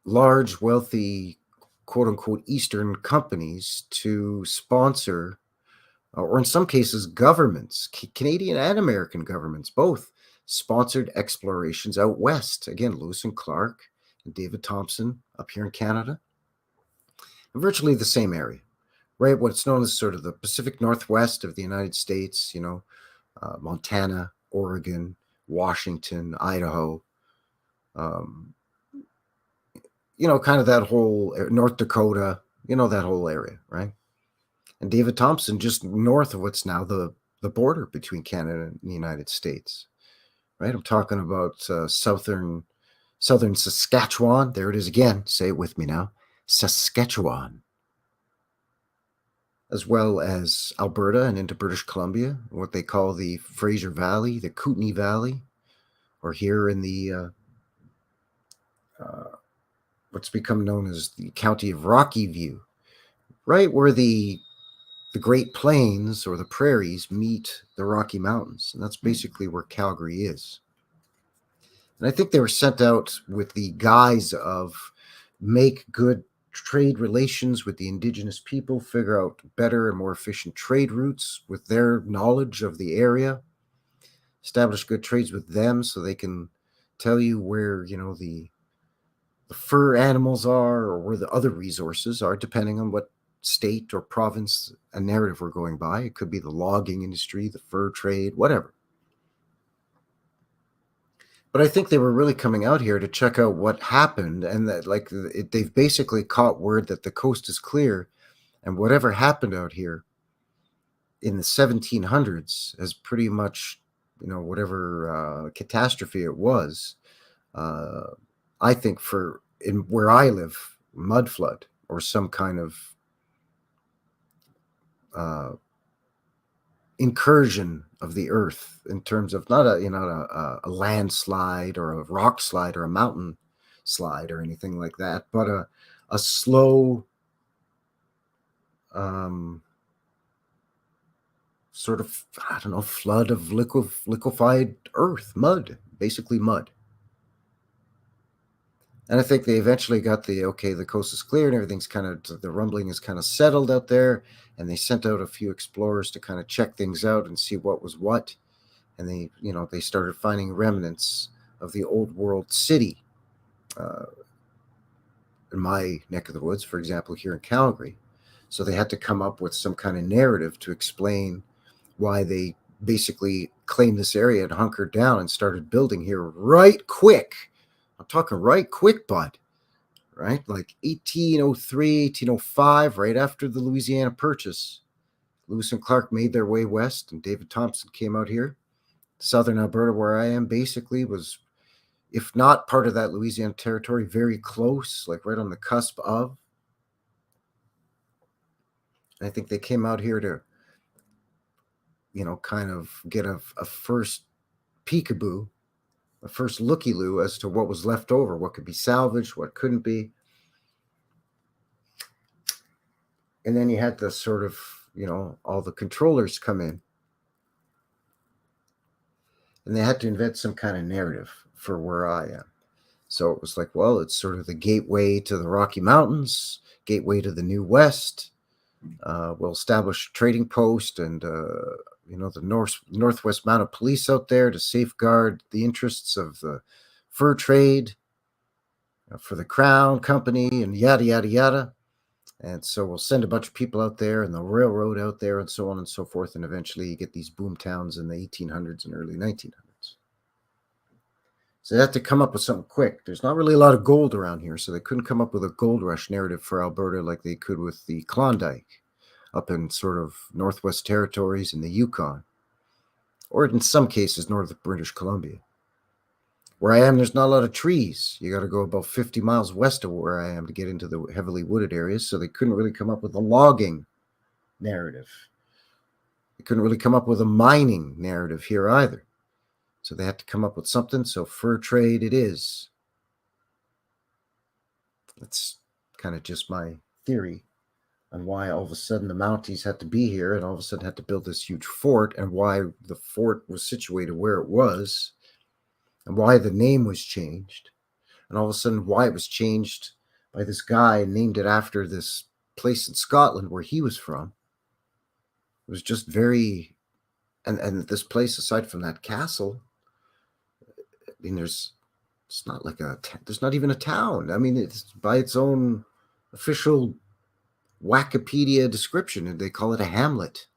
large, wealthy, quote unquote, Eastern companies to sponsor, or in some cases, governments, Canadian and American governments, both sponsored explorations out west. Again, Lewis and Clark and David Thompson up here in Canada, virtually the same area, right? What's known as sort of the Pacific Northwest of the United States, Montana, Oregon, Washington, Idaho, kind of that whole North Dakota, that whole area, right? And David Thompson just north of what's now the border between Canada and the United States, right? I'm talking about southern Saskatchewan. There it is again. Say it with me now. Saskatchewan. As well as Alberta and into British Columbia, what they call the Fraser Valley, the Kootenay Valley, or here in the what's become known as the County of Rocky View, right where the Great Plains or the prairies meet the Rocky Mountains. And that's basically where Calgary is. And I think they were sent out with the guise of make good trade relations with the indigenous people, figure out better and more efficient trade routes with their knowledge of the area, establish good trades with them so they can tell you where, the fur animals are or where the other resources are, depending on what state or province a narrative we're going by. It could be the logging industry, the fur trade, whatever. But I think they were really coming out here to check out what happened, and that they've basically caught word that the coast is clear, and whatever happened out here in the 1700s has pretty much, whatever catastrophe it was, I think in where I live, mud flood or some kind of incursion of the earth in terms of not a landslide or a rock slide or a mountain slide or anything like that, but a slow sort of, I don't know, flood of liquefied earth, mud, basically mud. And I think they eventually got the coast is clear and everything's the rumbling is kind of settled out there. And they sent out a few explorers to kind of check things out and see what was what. And they started finding remnants of the old world city in my neck of the woods, for example, here in Calgary. So they had to come up with some kind of narrative to explain why they basically claimed this area and hunkered down and started building here right quick. I'm talking right quick, bud. right? Like 1803, 1805, right after the Louisiana Purchase. Lewis and Clark made their way west, and David Thompson came out here. Southern Alberta, where I am, basically was, if not part of that Louisiana territory, very close, like right on the cusp of. And I think they came out here to, kind of get a first peekaboo, a first looky-loo as to what was left over, what could be salvaged, what couldn't be. And then you had the sort of, all the controllers come in. And they had to invent some kind of narrative for where I am. So it was like, well, it's sort of the gateway to the Rocky Mountains, gateway to the New West. We'll establish a trading post and, the Northwest Mounted Police out there to safeguard the interests of the fur trade for the Crown Company and yada, yada, yada. And so we'll send a bunch of people out there and the railroad out there and so on and so forth. And eventually you get these boom towns in the 1800s and early 1900s. So they had to come up with something quick. There's not really a lot of gold around here, so they couldn't come up with a gold rush narrative for Alberta like they could with the Klondike up in sort of Northwest Territories and the Yukon, or in some cases, north of British Columbia. Where I am, there's not a lot of trees. You got to go about 50 miles west of where I am to get into the heavily wooded areas, so they couldn't really come up with a logging narrative. They couldn't really come up with a mining narrative here either. So they had to come up with something, so fur trade it is. That's kind of just my theory on why all of a sudden the Mounties had to be here and all of a sudden had to build this huge fort, and why the fort was situated where it was, and why the name was changed, and all of a sudden why it was changed by this guy and named it after this place in Scotland where he was from. It was just very, and this place, aside from that castle, I mean, it's not like there's not even a town. I mean, it's by its own official Wikipedia description, and they call it a hamlet.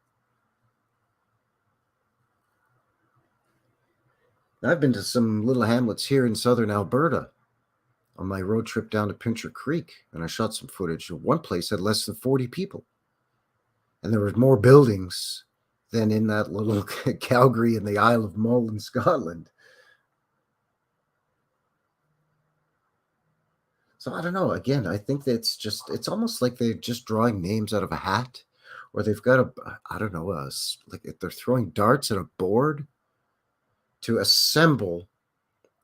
I've been to some little hamlets here in southern Alberta on my road trip down to Pincher Creek, and I shot some footage. One place had less than 40 people, and there were more buildings than in that little Calgary and the Isle of Mull in Scotland. So I don't know. Again, I think that it's almost like they're just drawing names out of a hat, or they've got like they're throwing darts at a board to assemble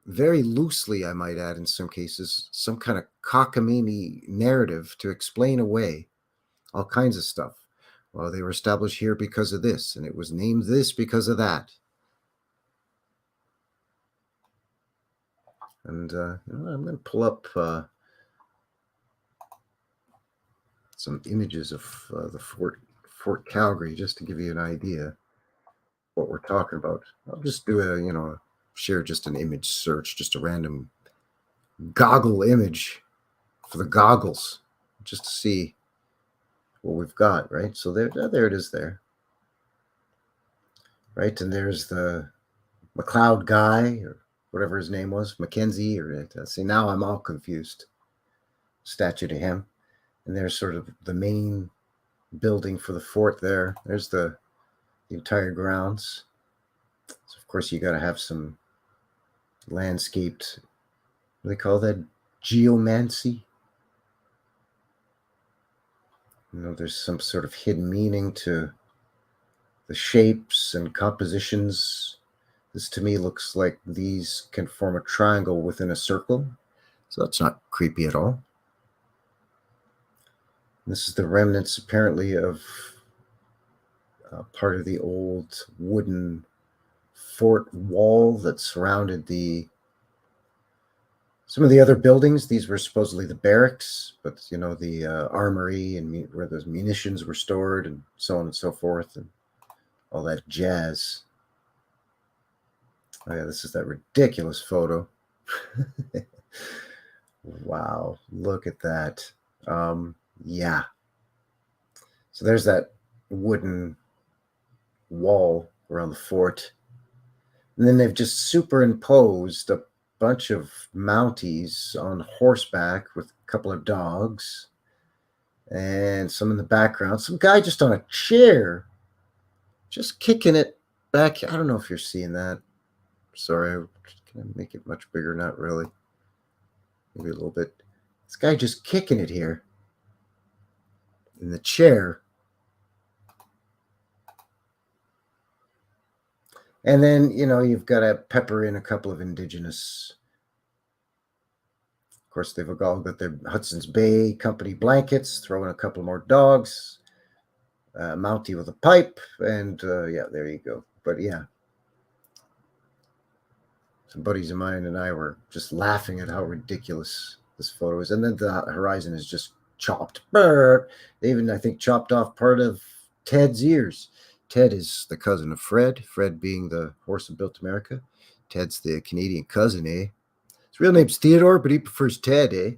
very loosely, I might add, in some cases, some kind of cockamamie narrative to explain away all kinds of stuff. Well, they were established here because of this, and it was named this because of that. And I'm going to pull up some images of the Fort Calgary, just to give you an idea what we're talking about. I'll just do share just an image search, just a random goggle image for the goggles, just to see what we've got, right? So there it is there, right? And there's the McLeod guy, or whatever his name was, Mackenzie, or see, now I'm all confused. Statue to him. And there's sort of the main building for the fort there. There's the entire grounds. So of course you got to have some landscaped, what do they call that? Geomancy. There's some sort of hidden meaning to the shapes and compositions. This to me looks like these can form a triangle within a circle. So that's not creepy at all. This is the remnants, apparently, of part of the old wooden fort wall that surrounded some of the other buildings. These were supposedly the barracks, but the armory and where those munitions were stored, and so on and so forth, and all that jazz. Oh yeah, this is that ridiculous photo. Wow, look at that. Yeah. So there's that wooden wall around the fort. And then they've just superimposed a bunch of Mounties on horseback with couple of dogs, and some in the background. Some guy just on a chair, just kicking it back. I don't know if you're seeing that. Sorry, can I make it much bigger? Not really. Maybe a little bit. This guy just kicking it here in the chair. And then, you've got to pepper in a couple of indigenous. Of course, they've all got their Hudson's Bay Company blankets, throw in a couple more dogs, Mountie with a pipe, and yeah, there you go. But yeah, some buddies of mine and I were just laughing at how ridiculous this photo is. And then the horizon is just chopped. They even, I think, chopped off part of Ted's ears. Ted is the cousin of Fred, Fred being the horse that built America. Ted's the Canadian cousin, eh? His real name's Theodore, but he prefers Ted, eh?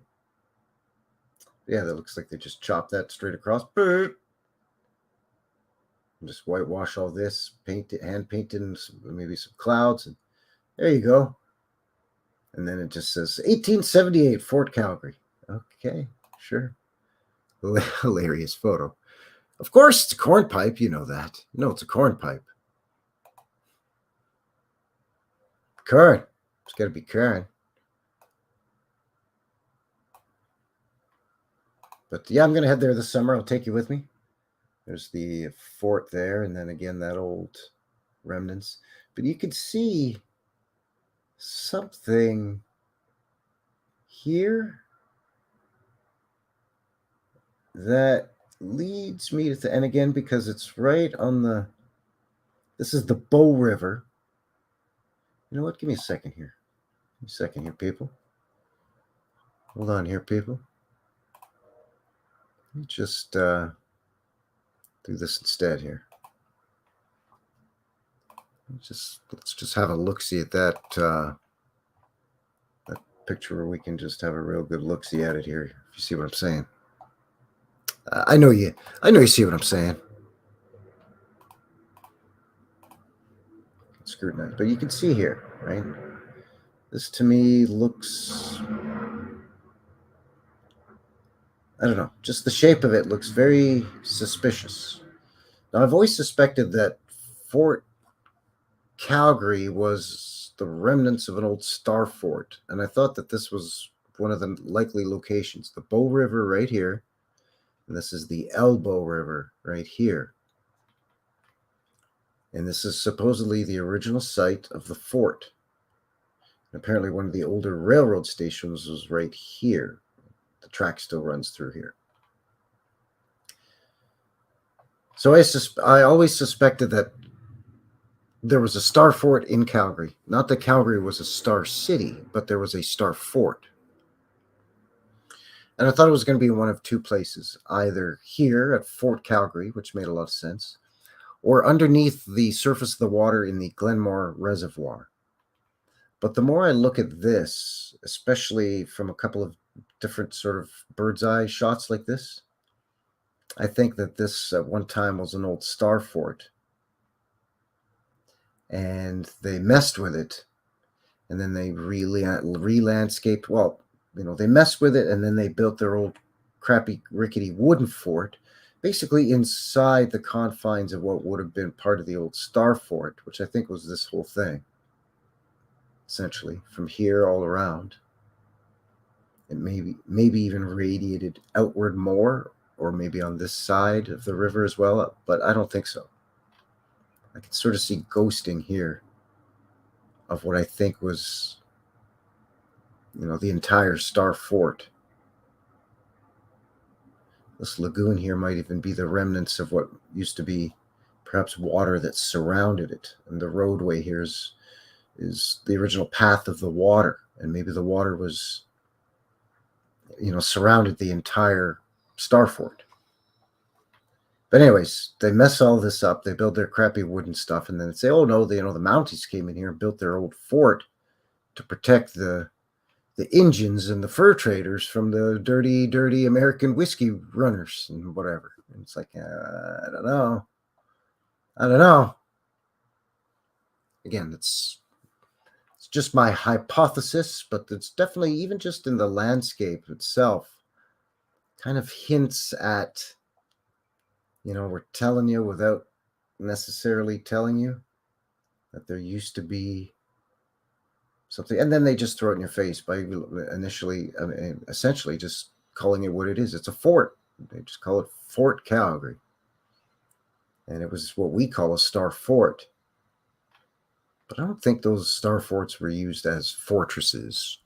Yeah, that looks like they just chopped that straight across. And just whitewash all this, paint it, hand painting, maybe some clouds, and there you go. And then it just says 1878 Fort Calgary. Okay, sure. Hilarious photo. Of course, it's a corn pipe. You know that. No, it's a corn pipe. Corn. It's got to be corn. But yeah, I'm going to head there this summer. I'll take you with me. There's the fort there, and then again, that old remnants. But you can see something here that leads me to, and again, because it's right on this is the Bow River. You know what? Give me a second here. Give me a second here, people. Hold on here, people. Let me just do this instead here. Let's just have a look-see at that that picture where we can just have a real good look-see at it here. If you see what I'm saying. I know you see what I'm saying. Scrutinize, but you can see here, right? This to me looks, I don't know, just the shape of it looks very suspicious. Now, I've always suspected that Fort Calgary was the remnants of an old star fort, and I thought that this was one of the likely locations. The Bow River right here, and this is the Elbow River right here. And this is supposedly the original site of the fort. And apparently one of the older railroad stations was right here. The track still runs through here. So I always suspected that there was a star fort in Calgary. Not that Calgary was a star city, but there was a star fort. And I thought it was going to be one of two places, either here at Fort Calgary, which made a lot of sense, or underneath the surface of the water in the Glenmore Reservoir. But the more I look at this, especially from a couple of different sort of bird's eye shots like this, I think that this at one time was an old star fort. And they messed with it, and then they re-landscaped. Well, they messed with it, and then they built their old crappy, rickety wooden fort, basically inside the confines of what would have been part of the old star fort, which I think was this whole thing, essentially, from here all around. It maybe even radiated outward more, or maybe on this side of the river as well, but I don't think so. I can sort of see ghosting here of what I think was, the entire star fort. This lagoon here might even be the remnants of what used to be perhaps water that surrounded it. And the roadway here is the original path of the water. And maybe the water was, surrounded the entire star fort. But anyways, they mess all this up. They build their crappy wooden stuff, and then they say, "Oh no, the Mounties came in here and built their old fort to protect the Indians and the fur traders from the dirty American whiskey runners and whatever." And it's like, I don't know. Again, it's just my hypothesis, but it's definitely, even just in the landscape itself, kind of hints at, we're telling you without necessarily telling you that there used to be something, and then they just throw it in your face by essentially just calling it what it is. It's a fort. They just call it Fort Calgary, and it was what we call a star fort. But I don't think those star forts were used as fortresses.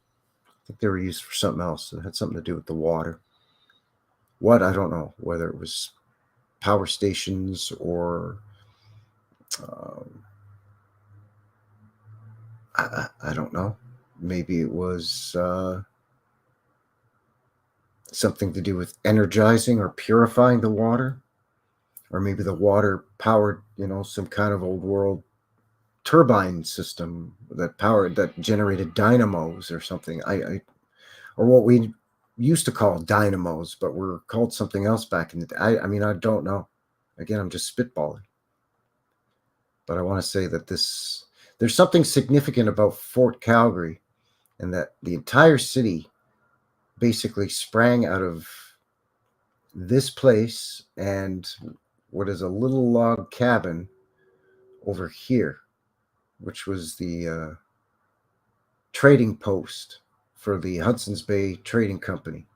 I think they were used for something else. It had something to do with the water. What? I don't know. Whether it was power stations or I don't know. Maybe it was something to do with energizing or purifying the water, or maybe the water powered, some kind of old world turbine system that generated dynamos or something. Or what we used to call dynamos, but were called something else back in the day. I mean, I don't know. Again, I'm just spitballing. But I want to say that there's something significant about Fort Calgary, and that the entire city basically sprang out of this place and what is a little log cabin over here, which was the trading post for the Hudson's Bay Trading Company.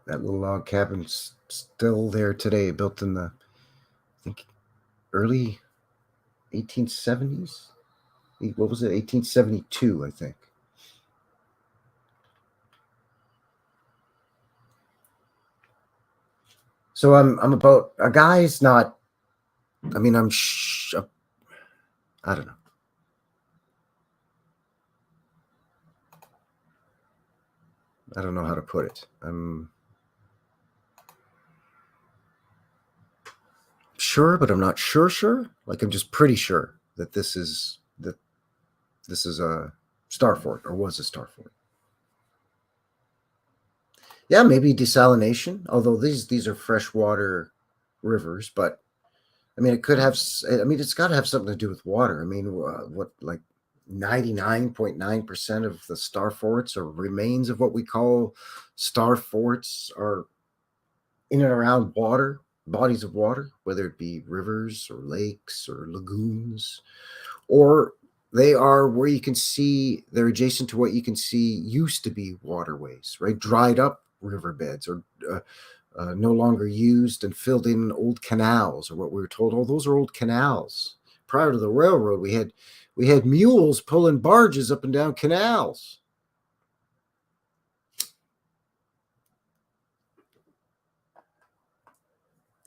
That little log cabin's still there today, built in the, I think, early 1870s. What was it? 1872, I think. So I'm about a guy's not. I mean, I don't know. I don't know how to put it. I'm sure, but I'm not sure. Like, I'm just pretty sure that this is a star fort, or was a star fort. Yeah, maybe desalination. Although these are freshwater rivers, but I mean, it could have. I mean, it's got to have something to do with water. I mean, what, like 99.9% of the star forts, or remains of what we call star forts, are in and around water, bodies of water, whether it be rivers or lakes or lagoons, or they are where you can see, they're adjacent to what you can see used to be waterways, right? Dried up riverbeds, or no longer used and filled in old canals, or what we were told. Oh, those are old canals. Prior to the railroad, we had mules pulling barges up and down canals.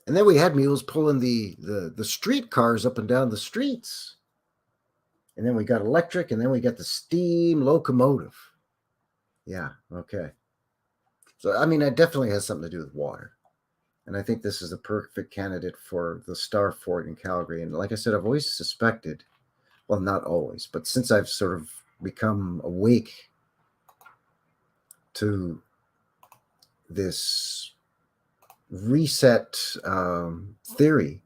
And then we had mules pulling the street cars up and down the streets. And then we got electric, and then we got the steam locomotive. Yeah, okay. So, I mean, it definitely has something to do with water. And I think this is a perfect candidate for the Star Fort in Calgary. And like I said, I've always suspected, well, not always, but since I've sort of become awake to this reset theory,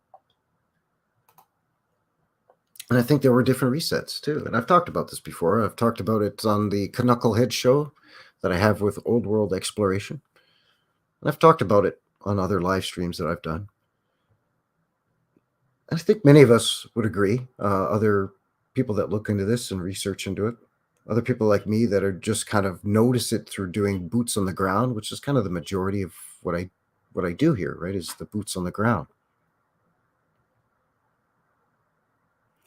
and I think there were different resets too. And I've talked about this before. I've talked about it on the Knucklehead show that I have with Old World Exploration. And I've talked about it on other live streams that I've done. I think many of us would agree, other people that look into this and research into it, other people like me that are just kind of notice it through doing boots on the ground, which is kind of the majority of what I do here, right, is the boots on the ground.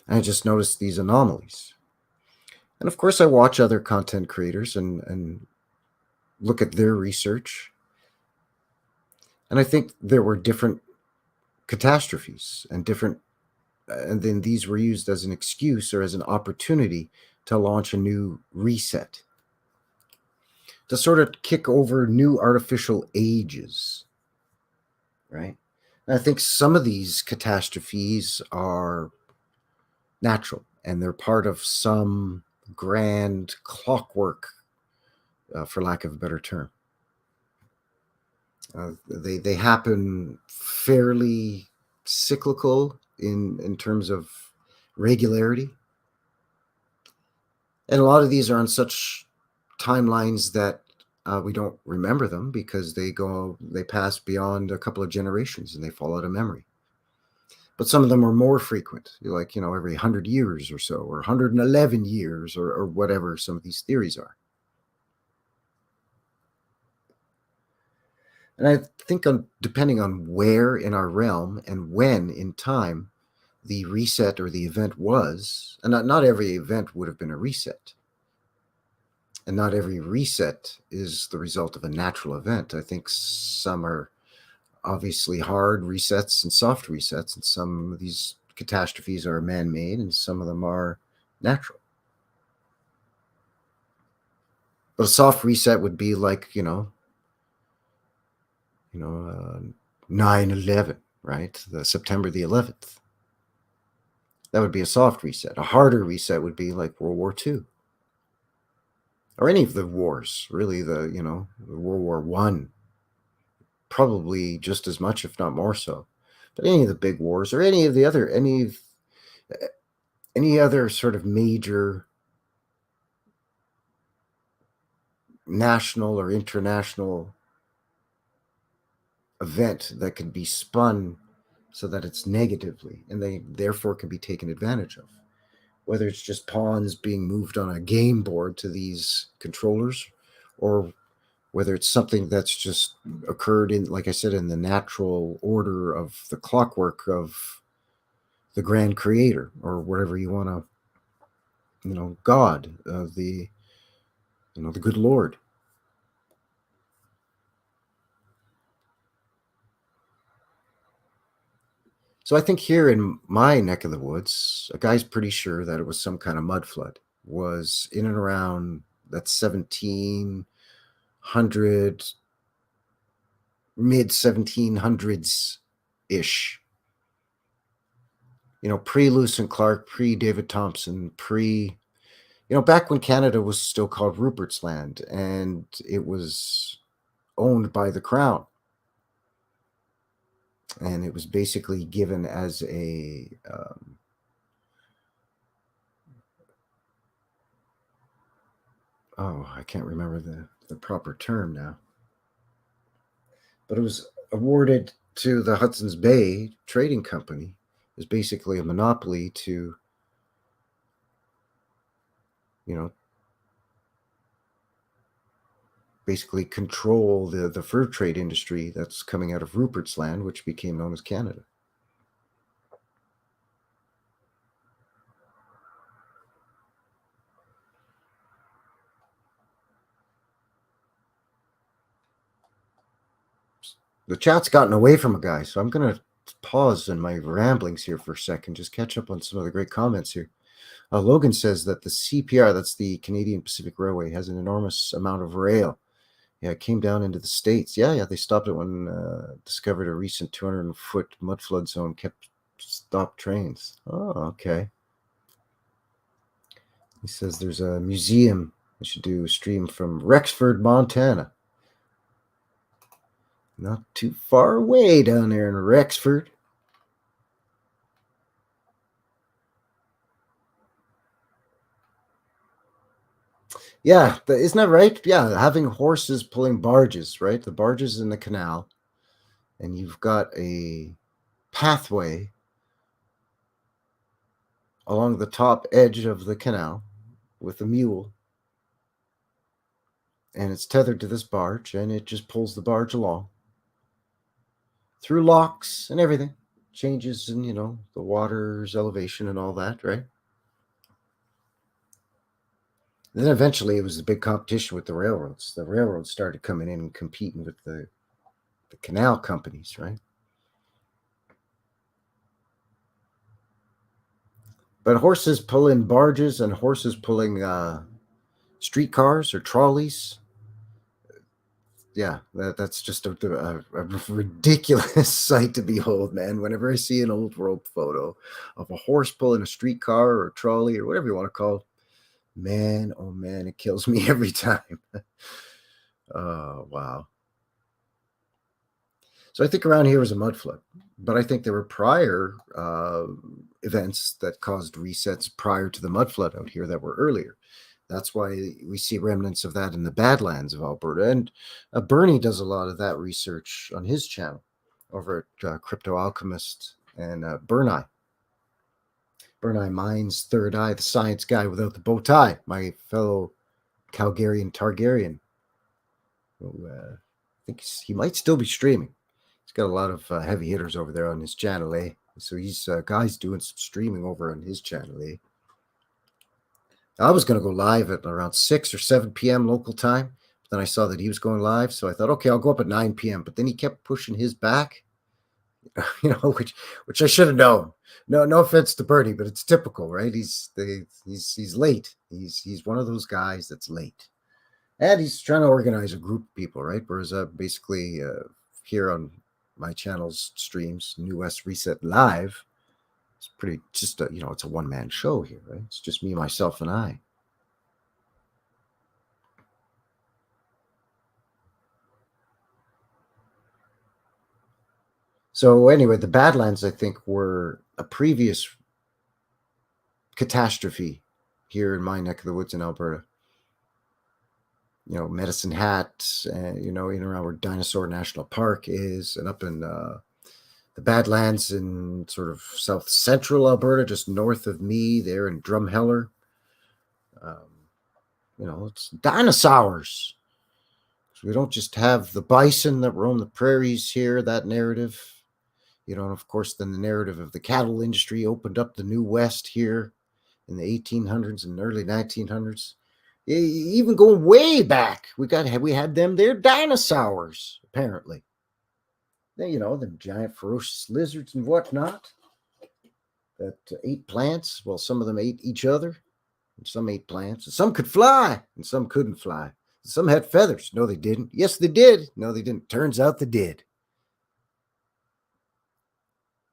And I just noticed these anomalies. And of course, I watch other content creators and look at their research. And I think there were different catastrophes and then these were used as an excuse or as an opportunity to launch a new reset, to sort of kick over new artificial ages, right? And I think some of these catastrophes are natural, and they're part of some grand clockwork, for lack of a better term. They happen fairly cyclical in terms of regularity. And a lot of these are on such timelines that We don't remember them because they pass beyond a couple of generations and they fall out of memory. But some of them are more frequent, like, every 100 years or so, or 111 years, or whatever some of these theories are. And I think depending on where in our realm and when in time the reset or the event was, and not every event would have been a reset. And not every reset is the result of a natural event. I think some are obviously hard resets and soft resets, and some of these catastrophes are man-made, and some of them are natural. But a soft reset would be like, 9/11, right? The September the 11th. That would be a soft reset. A harder reset would be like World War II, or any of the wars, really. The World War One, probably just as much, if not more so. But any of the big wars, or any other sort of major national or international event that can be spun so that it's negatively, and they therefore can be taken advantage of. Whether it's just pawns being moved on a game board to these controllers, or whether it's something that's just occurred in, like I said, in the natural order of the clockwork of the grand creator, or whatever you want to, God, the good Lord. So I think here in my neck of the woods, a guy's pretty sure that it was some kind of mud flood. Was in and around that 1700, mid 1700s ish. Pre Lewis and Clark, pre David Thompson, back when Canada was still called Rupert's Land and it was owned by the Crown. And it was basically given as I can't remember the proper term now. But it was awarded to the Hudson's Bay Trading Company. It was basically a monopoly to, basically control the fur trade industry that's coming out of Rupert's Land, which became known as Canada. The chat's gotten away from a guy, so I'm going to pause in my ramblings here for a second, just catch up on some of the great comments here. Logan says that the CPR, that's the Canadian Pacific Railway, has an enormous amount of rail. Yeah, it came down into the States. Yeah, they stopped it when discovered a recent 200-foot mud flood zone stopped trains. Oh, okay. He says there's a museum. I should do a stream from Rexford, Montana. Not too far away down there in Rexford. Yeah, isn't that right? Yeah, having horses pulling barges, right? The barges in the canal, and you've got a pathway along the top edge of the canal with a mule, and it's tethered to this barge, and it just pulls the barge along through locks and everything, changes in, the water's elevation and all that, right? And then eventually it was a big competition with the railroads. The railroads started coming in and competing with the canal companies, right? But horses pulling barges and horses pulling streetcars or trolleys, yeah, that's just a ridiculous sight to behold, man. Whenever I see an old world photo of a horse pulling a streetcar or a trolley or whatever you want to call it, man, oh man, it kills me every time. Oh, wow. So I think around here was a mud flood, but I think there were prior events that caused resets prior to the mud flood out here that were earlier. That's why we see remnants of that in the Badlands of Alberta. And Bernie does a lot of that research on his channel over at Crypto Alchemist and Bernie. Bernie Mind's Third Eye, the science guy without the bow tie, my fellow Calgarian Targaryen. Who, I think he might still be streaming. He's got a lot of heavy hitters over there on his channel, eh? So he's guys doing some streaming over on his channel, eh? I was going to go live at around 6 or 7 p.m. local time. But then I saw that he was going live, so I thought, okay, I'll go up at 9 p.m. But then he kept pushing his back, which I should have known. No offense to Bernie, but it's typical, right? He's late. He's one of those guys that's late, and he's trying to organize a group of people, right? Whereas basically here on my channel's streams, New West Reset Live, it's pretty just it's a one-man show here, right? It's just me, myself, and I. So anyway, the Badlands, I think, were a previous catastrophe here in my neck of the woods in Alberta. Medicine Hat, in and around where Dinosaur National Park is, and up in the Badlands in sort of south central Alberta, just north of me, there in Drumheller. It's dinosaurs. So we don't just have the bison that roam the prairies here, that narrative. And of course, then the narrative of the cattle industry opened up the New West here in the 1800s and early 1900s. Even going way back, we had them. They're dinosaurs, apparently. Them giant ferocious lizards and whatnot that ate plants. Well, some of them ate each other, and some ate plants. And some could fly, and some couldn't fly. Some had feathers. No, they didn't. Yes, they did. No, they didn't. Turns out they did.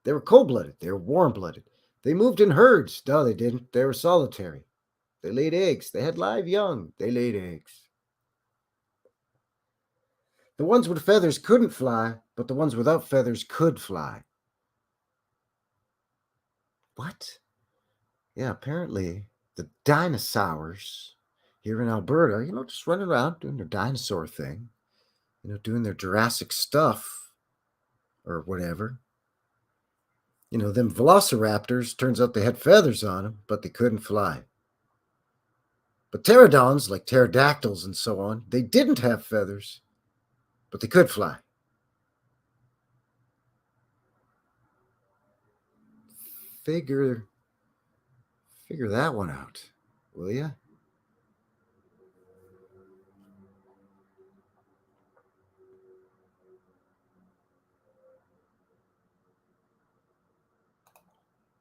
They were cold-blooded. They were warm-blooded. They moved in herds. No, they didn't. They were solitary. They laid eggs. They had live young. They laid eggs. The ones with feathers couldn't fly, but the ones without feathers could fly. What? Yeah, apparently the dinosaurs here in Alberta, just running around doing their dinosaur thing, doing their Jurassic stuff or whatever. Them velociraptors, turns out they had feathers on them, but they couldn't fly. But pterodons, like pterodactyls and so on, they didn't have feathers, but they could fly. Figure that one out, will ya?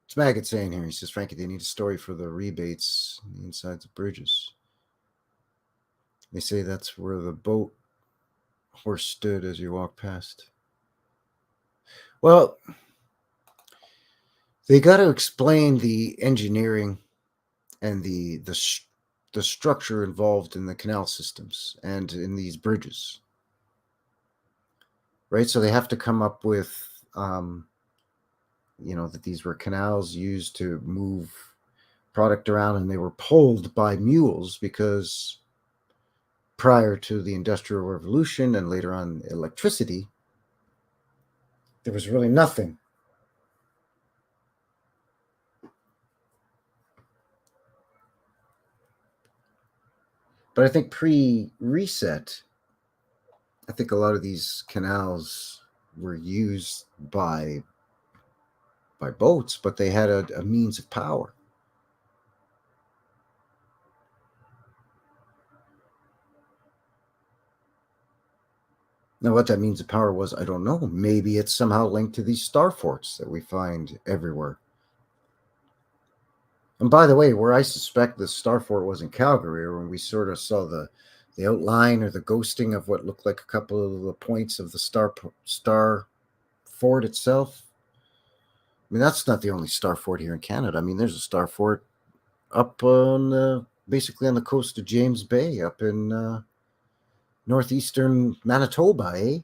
It's Maggot saying here, he says, Frankie, they need a story for the rebates on the insides of bridges. They say that's where the boat horse stood as you walk past. Well, they got to explain the engineering and the structure involved in the canal systems and in these bridges, right? So they have to come up with, that these were canals used to move product around, and they were pulled by mules because prior to the Industrial Revolution and later on electricity, there was really nothing. But I think pre-reset, I think a lot of these canals were used by boats, but they had a means of power. Now, what that means of power was, I don't know. Maybe it's somehow linked to these star forts that we find everywhere. And by the way, where I suspect the star fort was in Calgary, when we sort of saw the outline or the ghosting of what looked like a couple of the points of the star fort itself. I mean, that's not the only star fort here in Canada. I mean, there's a star fort up on basically on the coast of James Bay, up in northeastern Manitoba, eh?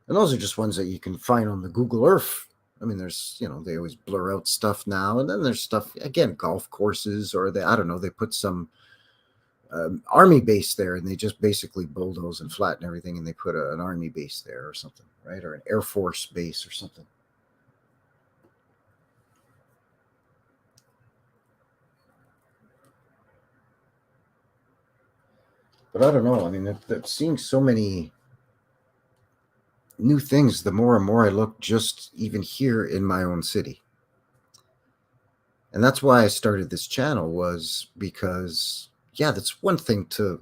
And those are just ones that you can find on the Google Earth I mean, there's, they always blur out stuff now, and then there's stuff again, golf courses, or I don't know, they put some army base there, and they just basically bulldoze and flatten everything, and they put an army base there or something, right? Or an Air Force base or something. But I don't know. I mean, seeing so many new things, the more and more I look just even here in my own city. And that's why I started this channel, was because, yeah, that's one thing to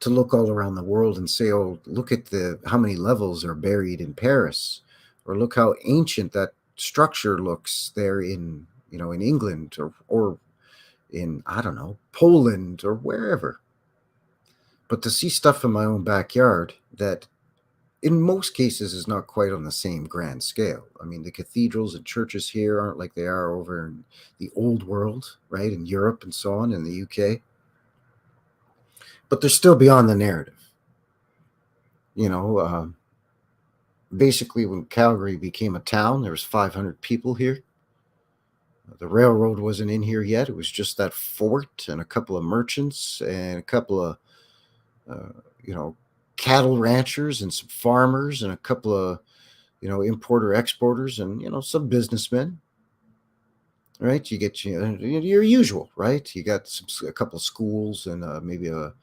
look all around the world and say, oh, look at how many levels are buried in Paris, or look how ancient that structure looks there in England, or in, I don't know, Poland or wherever. But to see stuff in my own backyard that in most cases is not quite on the same grand scale. I mean, the cathedrals and churches here aren't like they are over in the old world, right? In Europe and so on, in the UK. But they're still beyond the narrative. Basically, when Calgary became a town, there was 500 people here. The railroad wasn't in here yet. It was just that fort and a couple of merchants and a couple of, cattle ranchers and some farmers and a couple of, importer exporters and, some businessmen, right? You get your usual, right? You got a couple of schools and maybe a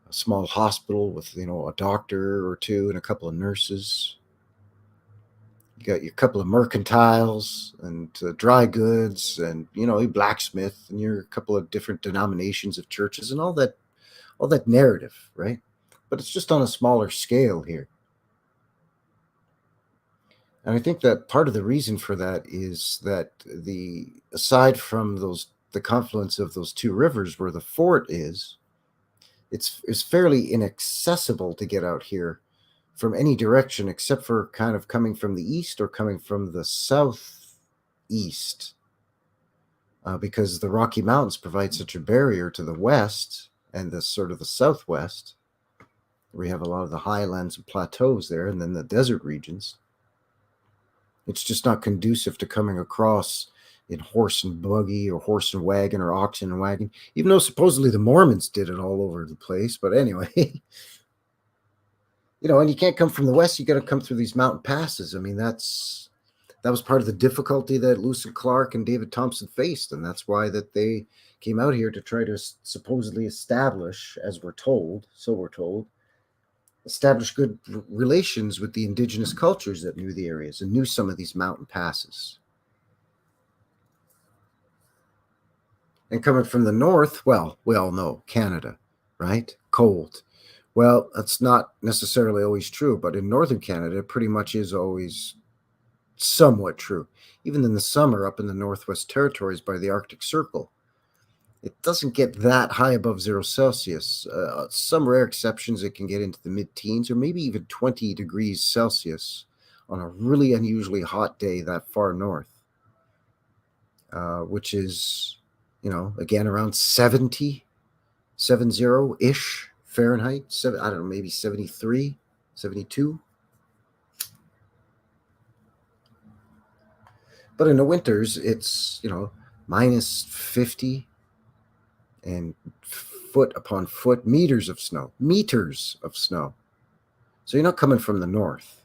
small hospital with, a doctor or two and a couple of nurses. You got your couple of mercantiles and dry goods and, a blacksmith and your couple of different denominations of churches and all that narrative, right? But it's just on a smaller scale here. And I think that part of the reason for that is that aside from the confluence of those two rivers where the fort is, it's fairly inaccessible to get out here from any direction except for kind of coming from the east or coming from the southeast, because the Rocky Mountains provide such a barrier to the west and the sort of the southwest. We have a lot of the highlands and plateaus there, and then the desert regions. It's just not conducive to coming across in horse and buggy or horse and wagon or oxen and wagon, even though supposedly the Mormons did it all over the place. But anyway, and you can't come from the west. You got to come through these mountain passes. I mean, that was part of the difficulty that Lewis and Clark and David Thompson faced, and that's why that they came out here to try to supposedly establish, as we're told, establish good relations with the indigenous cultures that knew the areas and knew some of these mountain passes. And coming from the north, well, we all know Canada, right? Cold. Well, that's not necessarily always true, but in northern Canada, it pretty much is always somewhat true. Even in the summer up in the Northwest Territories by the Arctic Circle, it doesn't get that high above 0 Celsius. Some rare exceptions, it can get into the mid-teens or maybe even 20 degrees Celsius on a really unusually hot day that far north, which is, again, around 70-ish Fahrenheit. I don't know, maybe 73, 72. But in the winters, it's, minus 50 and foot upon foot, meters of snow. So you're not coming from the north.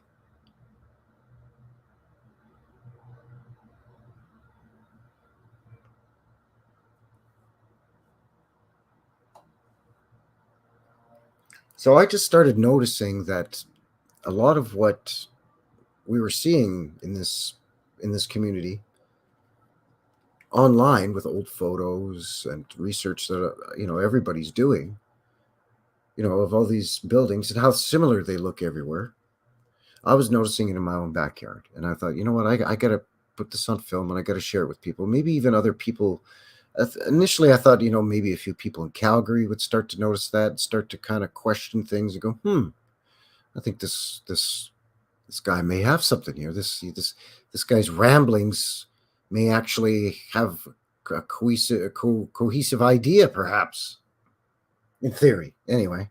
So I just started noticing that a lot of what we were seeing in this community online with old photos and research that everybody's doing, of all these buildings and how similar they look everywhere. I was noticing it in my own backyard, and I thought, you know what, I got to put this on film and I got to share it with people, maybe even other people. Initially, I thought, maybe a few people in Calgary would start to notice that and start to kind of question things and go, I think this guy may have something here. This guy's ramblings may actually have a cohesive idea, perhaps, in theory, anyway.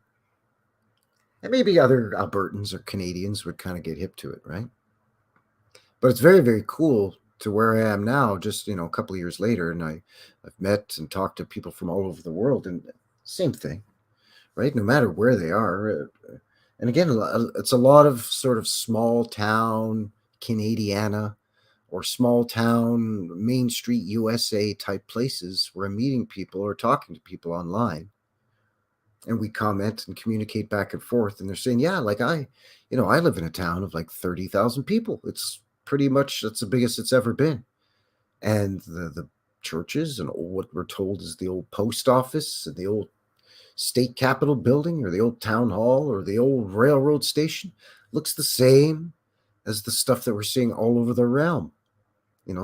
And maybe other Albertans or Canadians would kind of get hip to it, right? But it's very, very cool to where I am now, just, a couple of years later. And I've met and talked to people from all over the world, and same thing, right? No matter where they are. And again, it's a lot of sort of small town Canadiana or small town Main Street USA type places where I'm meeting people or talking to people online. And we comment and communicate back and forth. And they're saying, yeah, like I live in a town of like 30,000 people. It's pretty much, that's the biggest it's ever been. And the churches and what we're told is the old post office and the old state capitol building or the old town hall or the old railroad station looks the same as the stuff that we're seeing all over the realm.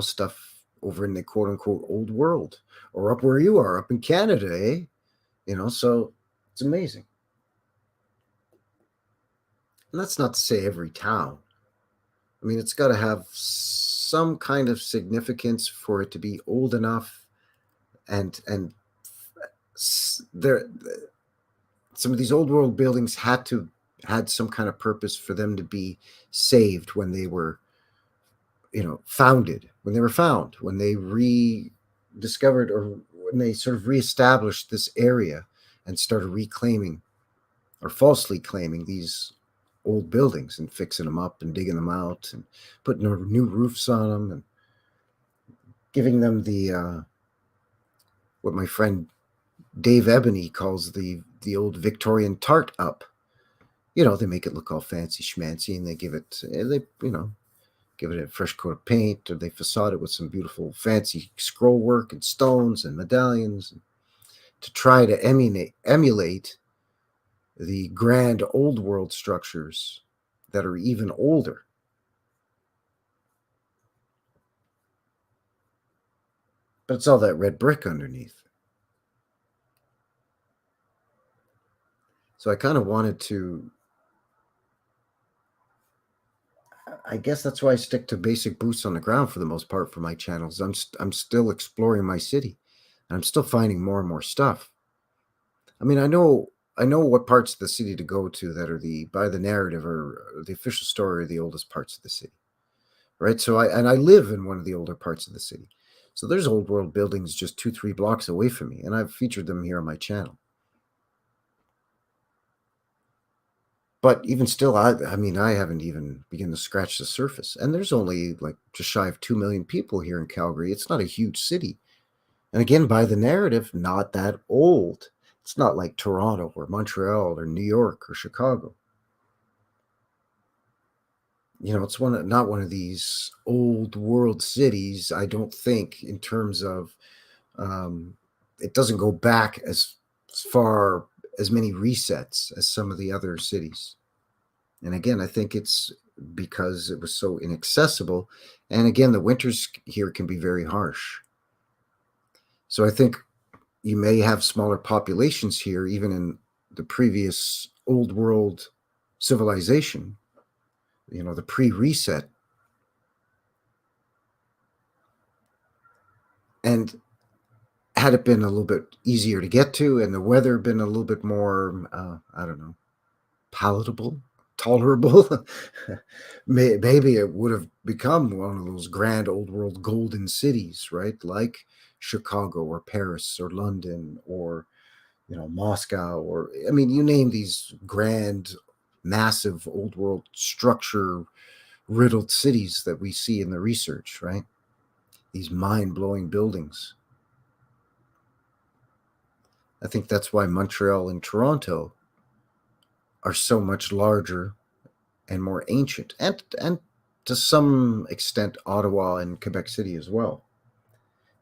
Stuff over in the quote unquote old world or up where you are, up in Canada, eh? So it's amazing. And that's not to say every town. I mean, it's got to have some kind of significance for it to be old enough, and there, some of these old world buildings had some kind of purpose for them to be saved when they were, founded, when they were found, when they rediscovered or when they sort of reestablished this area and started reclaiming or falsely claiming these old buildings and fixing them up and digging them out and putting new roofs on them and giving them the what my friend Dave Ebony calls the old Victorian tart up. They make it look all fancy schmancy, and they give it give it a fresh coat of paint, or they facade it with some beautiful fancy scroll work and stones and medallions to try to emulate the grand old world structures that are even older. But it's all that red brick underneath. So I kind of wanted to, I guess that's why I stick to basic boots on the ground for the most part for my channels. I'm still exploring my city, and I'm still finding more and more stuff. I mean, I know what parts of the city to go to that are by the narrative or the official story are the oldest parts of the city, right? So I live in one of the older parts of the city. So there's old world buildings just 2-3 blocks away from me, and I've featured them here on my channel. But even still, I mean, I haven't even begun to scratch the surface. And there's only like just shy of 2 million people here in Calgary. It's not a huge city. And again, by the narrative, not that old. It's not like Toronto or Montreal or New York or Chicago. It's not one of these old world cities, I don't think, in terms of it doesn't go back as far as many resets as some of the other cities. And again, I think it's because it was so inaccessible. And again, the winters here can be very harsh. So I think you may have smaller populations here, even in the previous old world civilization, the pre-reset. And had it been a little bit easier to get to and the weather been a little bit more, I don't know, palatable, tolerable, maybe it would have become one of those grand old world golden cities, right? Like Chicago or Paris or London or, Moscow, or, I mean, you name these grand, massive old world structure riddled cities that we see in the research, right? These mind-blowing buildings. I think that's why Montreal and Toronto are so much larger and more ancient, and to some extent Ottawa and Quebec City as well,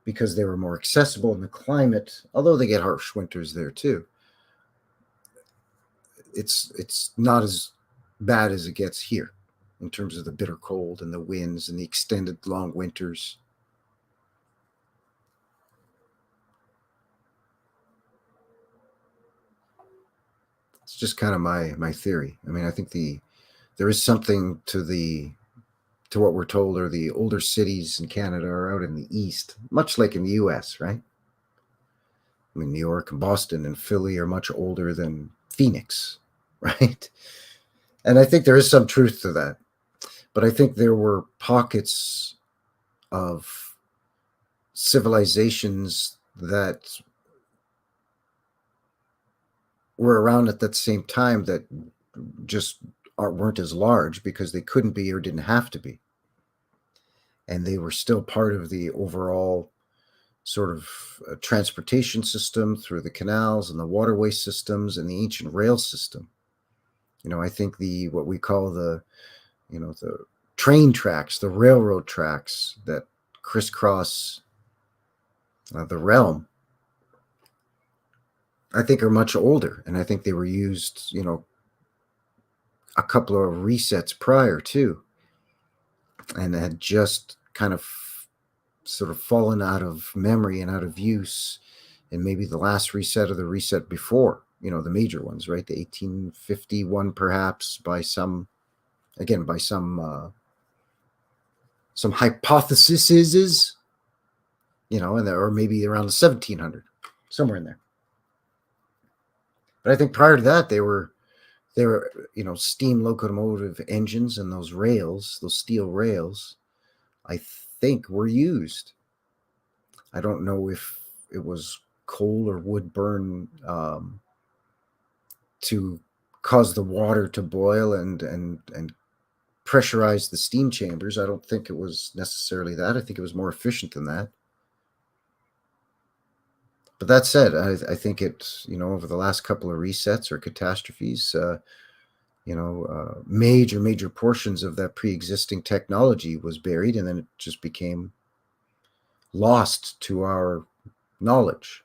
because they were more accessible in the climate, although they get harsh winters there too. It's not as bad as it gets here in terms of the bitter cold and the winds and the extended long winters. It's just kind of my theory. I mean, I think there is something to what we're told are the older cities in Canada are out in the east, much like in the US, right? I mean, New York and Boston and Philly are much older than Phoenix, right? And I think there is some truth to that. But I think there were pockets of civilizations that were around at that same time that just weren't as large because they couldn't be or didn't have to be. And they were still part of the overall sort of transportation system through the canals and the waterway systems and the ancient rail system. I think what we call the train tracks, the railroad tracks that crisscross the realm, I think are much older. And I think they were used, a couple of resets prior too, and had just kind of sort of fallen out of memory and out of use. And maybe the last reset or the reset before, the major ones, right? The 1851, perhaps, by some hypotheses, or maybe around the 1700, somewhere in there. But I think prior to that, they were, steam locomotive engines, and those rails, those steel rails, I think were used. I don't know if it was coal or wood burn to cause the water to boil and pressurize the steam chambers. I don't think it was necessarily that. I think it was more efficient than that. But that said, I think it, over the last couple of resets or catastrophes, major portions of that pre-existing technology was buried, and then it just became lost to our knowledge.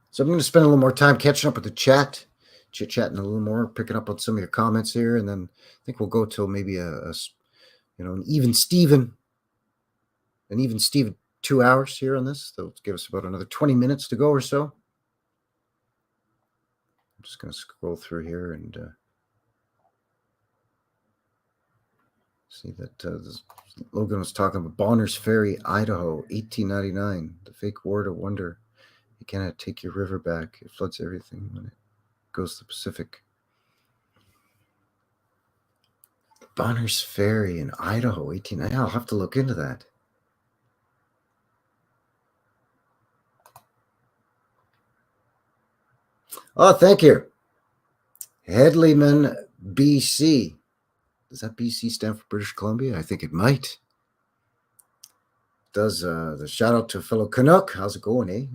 So I'm going to spend a little more time catching up with the chat, chit-chatting a little more, picking up on some of your comments here, and then I think we'll go till maybe an even Steven 2 hours here on this. That'll give us about another 20 minutes to go or so. I'm just going to scroll through here and see that Logan was talking about Bonners Ferry, Idaho, 1899. The fake war to wonder. You cannot take your river back. It floods everything when it goes to the Pacific. Bonners Ferry in Idaho, 1890. I'll have to look into that. Oh, thank you. Headleyman, BC. Does that BC stand for British Columbia? I think it might. Does the shout out to fellow Canuck? How's it going, eh?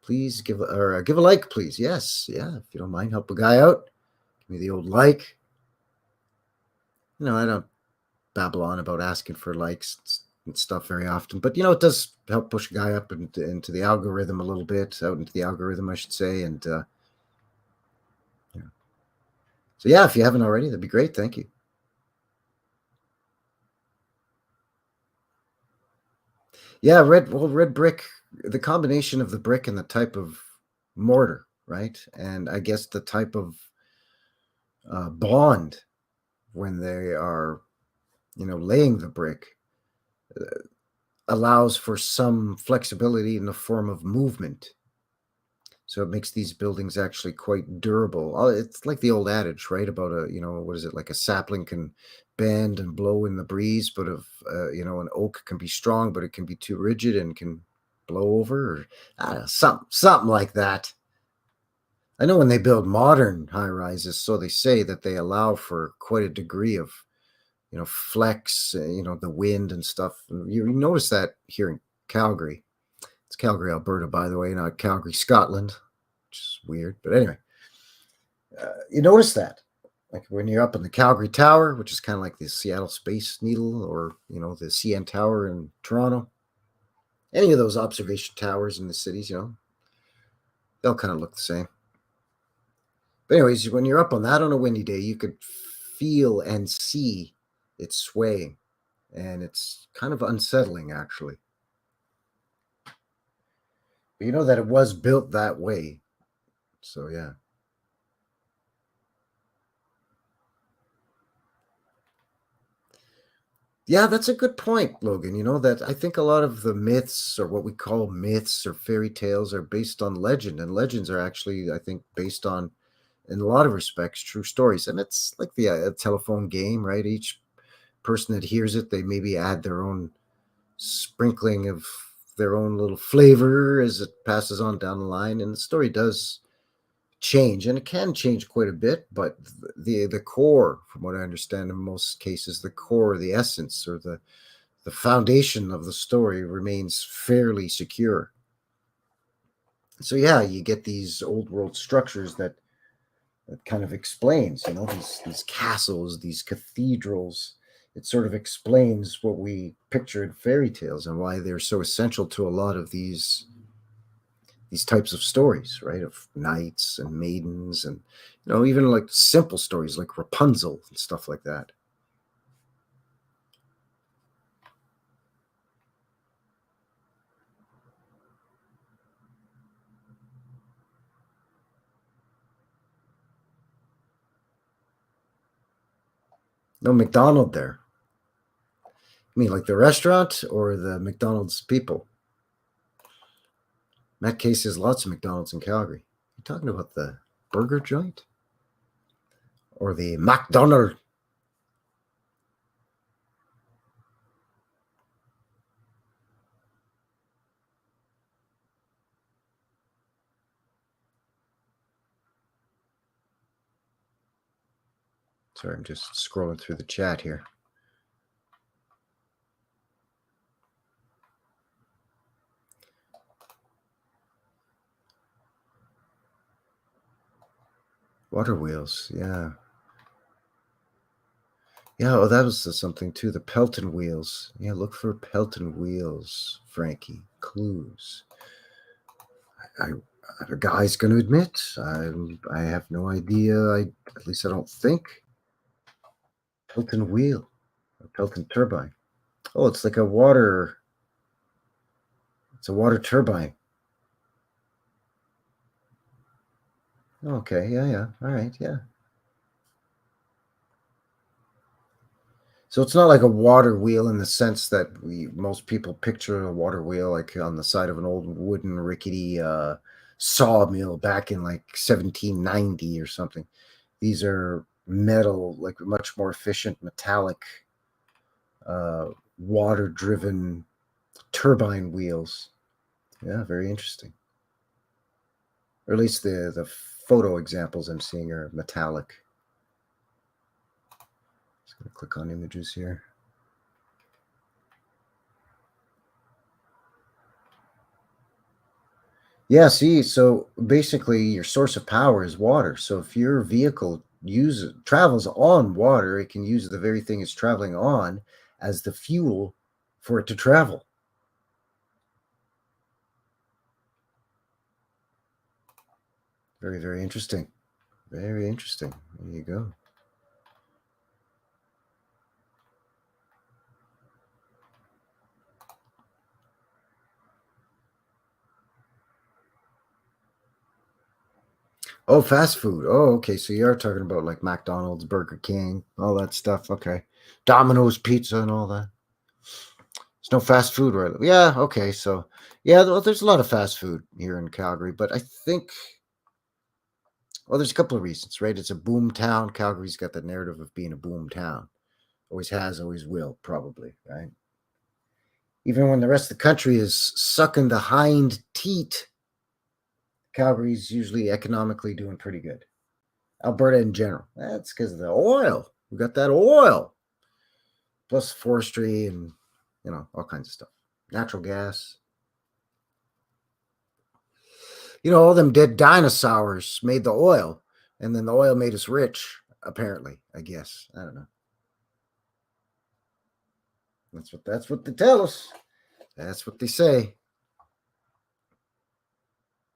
Please give a like, please. Yes, yeah. If you don't mind, help a guy out. Give me the old like. I don't babble on about asking for likes and stuff very often, but it does help push a guy up into the algorithm a little bit, out into the algorithm, I should say, and so yeah, if you haven't already, that'd be great. Thank you. Yeah, red brick, the combination of the brick and the type of mortar, right? And I guess the type of bond when they are, laying the brick allows for some flexibility in the form of movement. So it makes these buildings actually quite durable. It's like the old adage, right? About what is it? Like a sapling can bend and blow in the breeze, but if, an oak can be strong, but it can be too rigid and can blow over, or something like that. I know when they build modern high rises, so they say that they allow for quite a degree of, flex, the wind and stuff. And you notice that here in Calgary. It's Calgary, Alberta, by the way, not Calgary, Scotland, which is weird. But anyway, you notice that. Like when you're up in the Calgary Tower, which is kind of like the Seattle Space Needle, or, the CN Tower in Toronto. Any of those observation towers in the cities, they'll kind of look the same. But anyways, when you're up on that on a windy day, you could feel and see it swaying. And it's kind of unsettling, actually. But you know that it was built that way. So, yeah. Yeah, that's a good point, Logan. You know, that I think a lot of the myths or what we call myths or fairy tales are based on legend, and legends are actually, I think, based on, in a lot of respects, true stories. And it's like the telephone game, right? Each person that hears it, they maybe add their own sprinkling of their own little flavor as it passes on down the line, and the story does change, and it can change quite a bit, but the core, from what I understand, in most cases, the core, the essence, or the foundation of the story remains fairly secure. So yeah, you get these old world structures that kind of explains, you know, these castles, these cathedrals. It sort of explains what we picture in fairy tales and why they're so essential to a lot of these types of stories, right? Of knights and maidens, and you know, even like simple stories like Rapunzel and stuff like that. No McDonald there. I mean, like the restaurant or the McDonald's people? In that case, there's lots of McDonald's in Calgary. You talking about the burger joint or the McDonald? Sorry, I'm just scrolling through the chat here. Water wheels, yeah. Yeah, oh, that was something too. The Pelton wheels. Yeah, look for Pelton wheels, Frankie. Clues. I, a guy's going to admit, I have no idea. At least I don't think. Pelton wheel, a Pelton turbine. Oh, it's like a water. It's a water turbine. Okay, yeah, yeah. All right, yeah. So it's not like a water wheel in the sense that most people picture a water wheel like on the side of an old wooden rickety sawmill back in like 1790 or something. These are metal, like much more efficient metallic water driven turbine wheels. Yeah, very interesting. Or at least the photo examples I'm seeing are metallic. Just gonna click on images here. Yeah, see, so basically your source of power is water. So if your vehicle uses travels on water, it can use the very thing it's traveling on as the fuel for it to travel. Very, very interesting. Very interesting. There you go. Oh, fast food. Oh, okay. So you are talking about like McDonald's, Burger King, all that stuff. Okay. Domino's Pizza and all that. There's no fast food, right? Yeah, okay. So, yeah, well, there's a lot of fast food here in Calgary, but I think, well, there's a couple of reasons, right? It's a boom town. Calgary's got the narrative of being a boom town. Always has, always will, probably, right? Even when the rest of the country is sucking the hind teat, Calgary's usually economically doing pretty good. Alberta in general. That's because of the oil. We got that oil, plus forestry and, you know, all kinds of stuff. Natural gas. You know, all them dead dinosaurs made the oil, and then the oil made us rich, apparently, I guess. I don't know. That's what they tell us. That's what they say.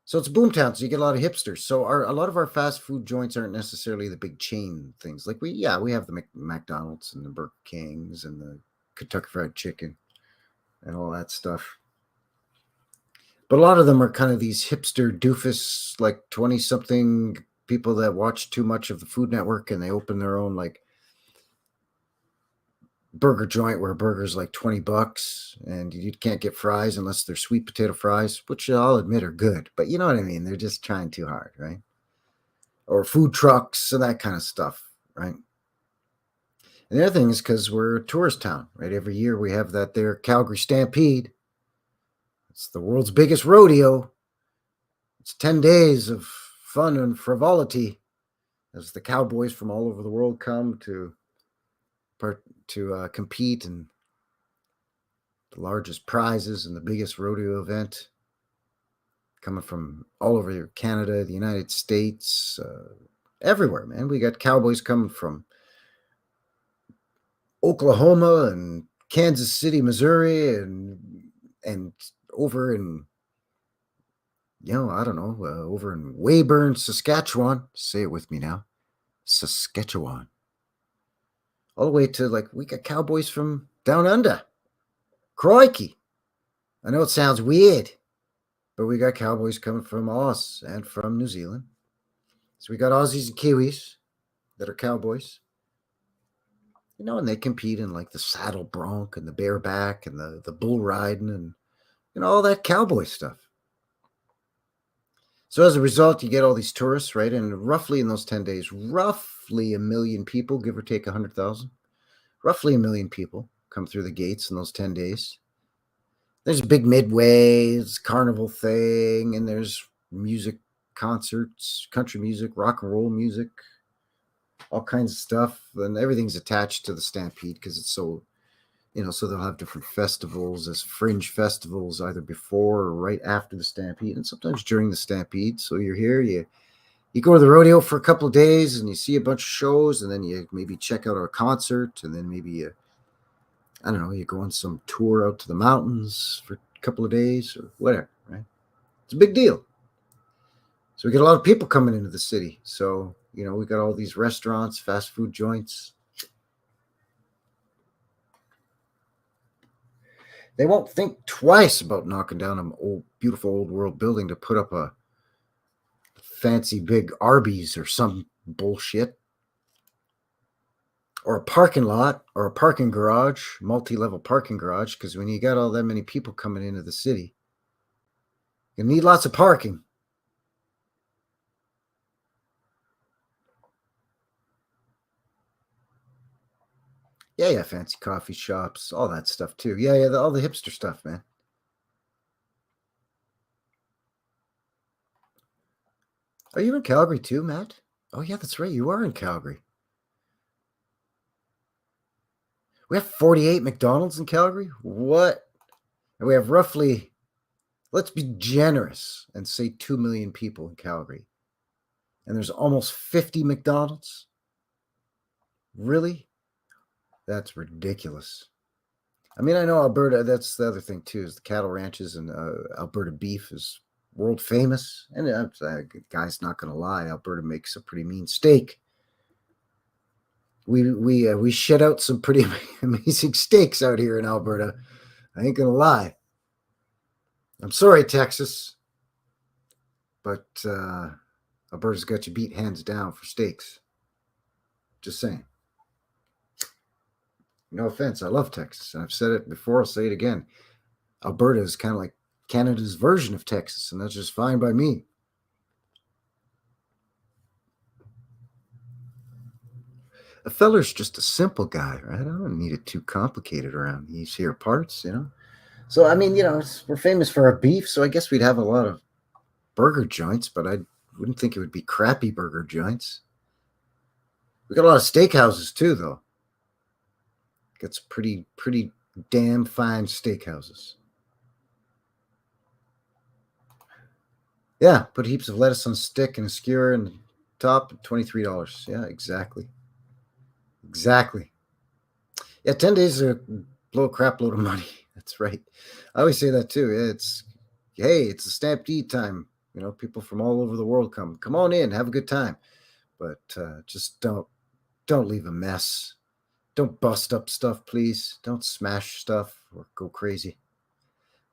So it's boomtown, so you get a lot of hipsters. So a lot of our fast food joints aren't necessarily the big chain things. Like we have the McDonald's and the Burger Kings and the Kentucky Fried Chicken and all that stuff. But a lot of them are kind of these hipster doofus, like 20 something people that watch too much of the Food Network, and they open their own like burger joint where a burger's like $20 and you can't get fries unless they're sweet potato fries, which I'll admit are good, but you know what I mean? They're just trying too hard, right? Or food trucks and that kind of stuff, right? And the other thing is because we're a tourist town, right? Every year we have that there Calgary Stampede. It's the world's biggest rodeo. It's 10 days of fun and frivolity as the cowboys from all over the world come to compete in the largest prizes and the biggest rodeo event, coming from all over Canada, the United States, everywhere, man. We got cowboys coming from Oklahoma and Kansas City, Missouri, and over in, I don't know, over in Weyburn, Saskatchewan. Say it with me now, Saskatchewan. All the way to, like, we got cowboys from down under. Crikey. I know it sounds weird, but we got cowboys coming from Oz and from New Zealand. So we got Aussies and Kiwis that are cowboys. And they compete in like the saddle bronc and the bareback and the bull riding and all that cowboy stuff. So as a result, you get all these tourists, right? And roughly in those 10 days, roughly 1 million people, give or take 100,000, roughly 1 million people come through the gates in those 10 days. There's a big midway, it's carnival thing, and there's music concerts, country music, rock and roll music, all kinds of stuff. And everything's attached to the Stampede because it's so, so they'll have different festivals as fringe festivals either before or right after the Stampede, and sometimes during the Stampede. So you're here, you go to the rodeo for a couple of days and you see a bunch of shows, and then you maybe check out a concert, and then maybe you go on some tour out to the mountains for a couple of days or whatever, right? It's a big deal. So we get a lot of people coming into the city. So, we got all these restaurants, fast food joints. They won't think twice about knocking down an old, beautiful old world building to put up a fancy big Arby's or some bullshit. Or a parking lot or a parking garage, multi-level parking garage, because when you got all that many people coming into the city, you need lots of parking. Yeah, fancy coffee shops, all that stuff too. Yeah, all the hipster stuff, man. Are you in Calgary too, Matt? Oh, yeah, that's right. You are in Calgary. We have 48 McDonald's in Calgary? What? And we have roughly, let's be generous and say 2 million people in Calgary. And there's almost 50 McDonald's? Really? That's ridiculous. I mean, I know Alberta, that's the other thing too, is the cattle ranches, and Alberta beef is world famous. And guy's not going to lie, Alberta makes a pretty mean steak. We shed out some pretty amazing steaks out here in Alberta. I ain't going to lie. I'm sorry, Texas, but Alberta's got you beat hands down for steaks. Just saying. No offense, I love Texas. I've said it before, I'll say it again. Alberta is kind of like Canada's version of Texas, and that's just fine by me. A feller's just a simple guy, right? I don't need it too complicated around these here parts, So, I mean, we're famous for our beef, so I guess we'd have a lot of burger joints, but I wouldn't think it would be crappy burger joints. We got a lot of steakhouses too, though. Got some pretty damn fine steakhouses. Yeah, put heaps of lettuce on a stick and a skewer and top, $23. Yeah, exactly. Yeah, 10 days is a crap load of money. That's right. I always say that too. Yeah, it's a Stampede time. People from all over the world come on in, have a good time, but just don't leave a mess. Don't bust up stuff, please. Don't smash stuff or go crazy.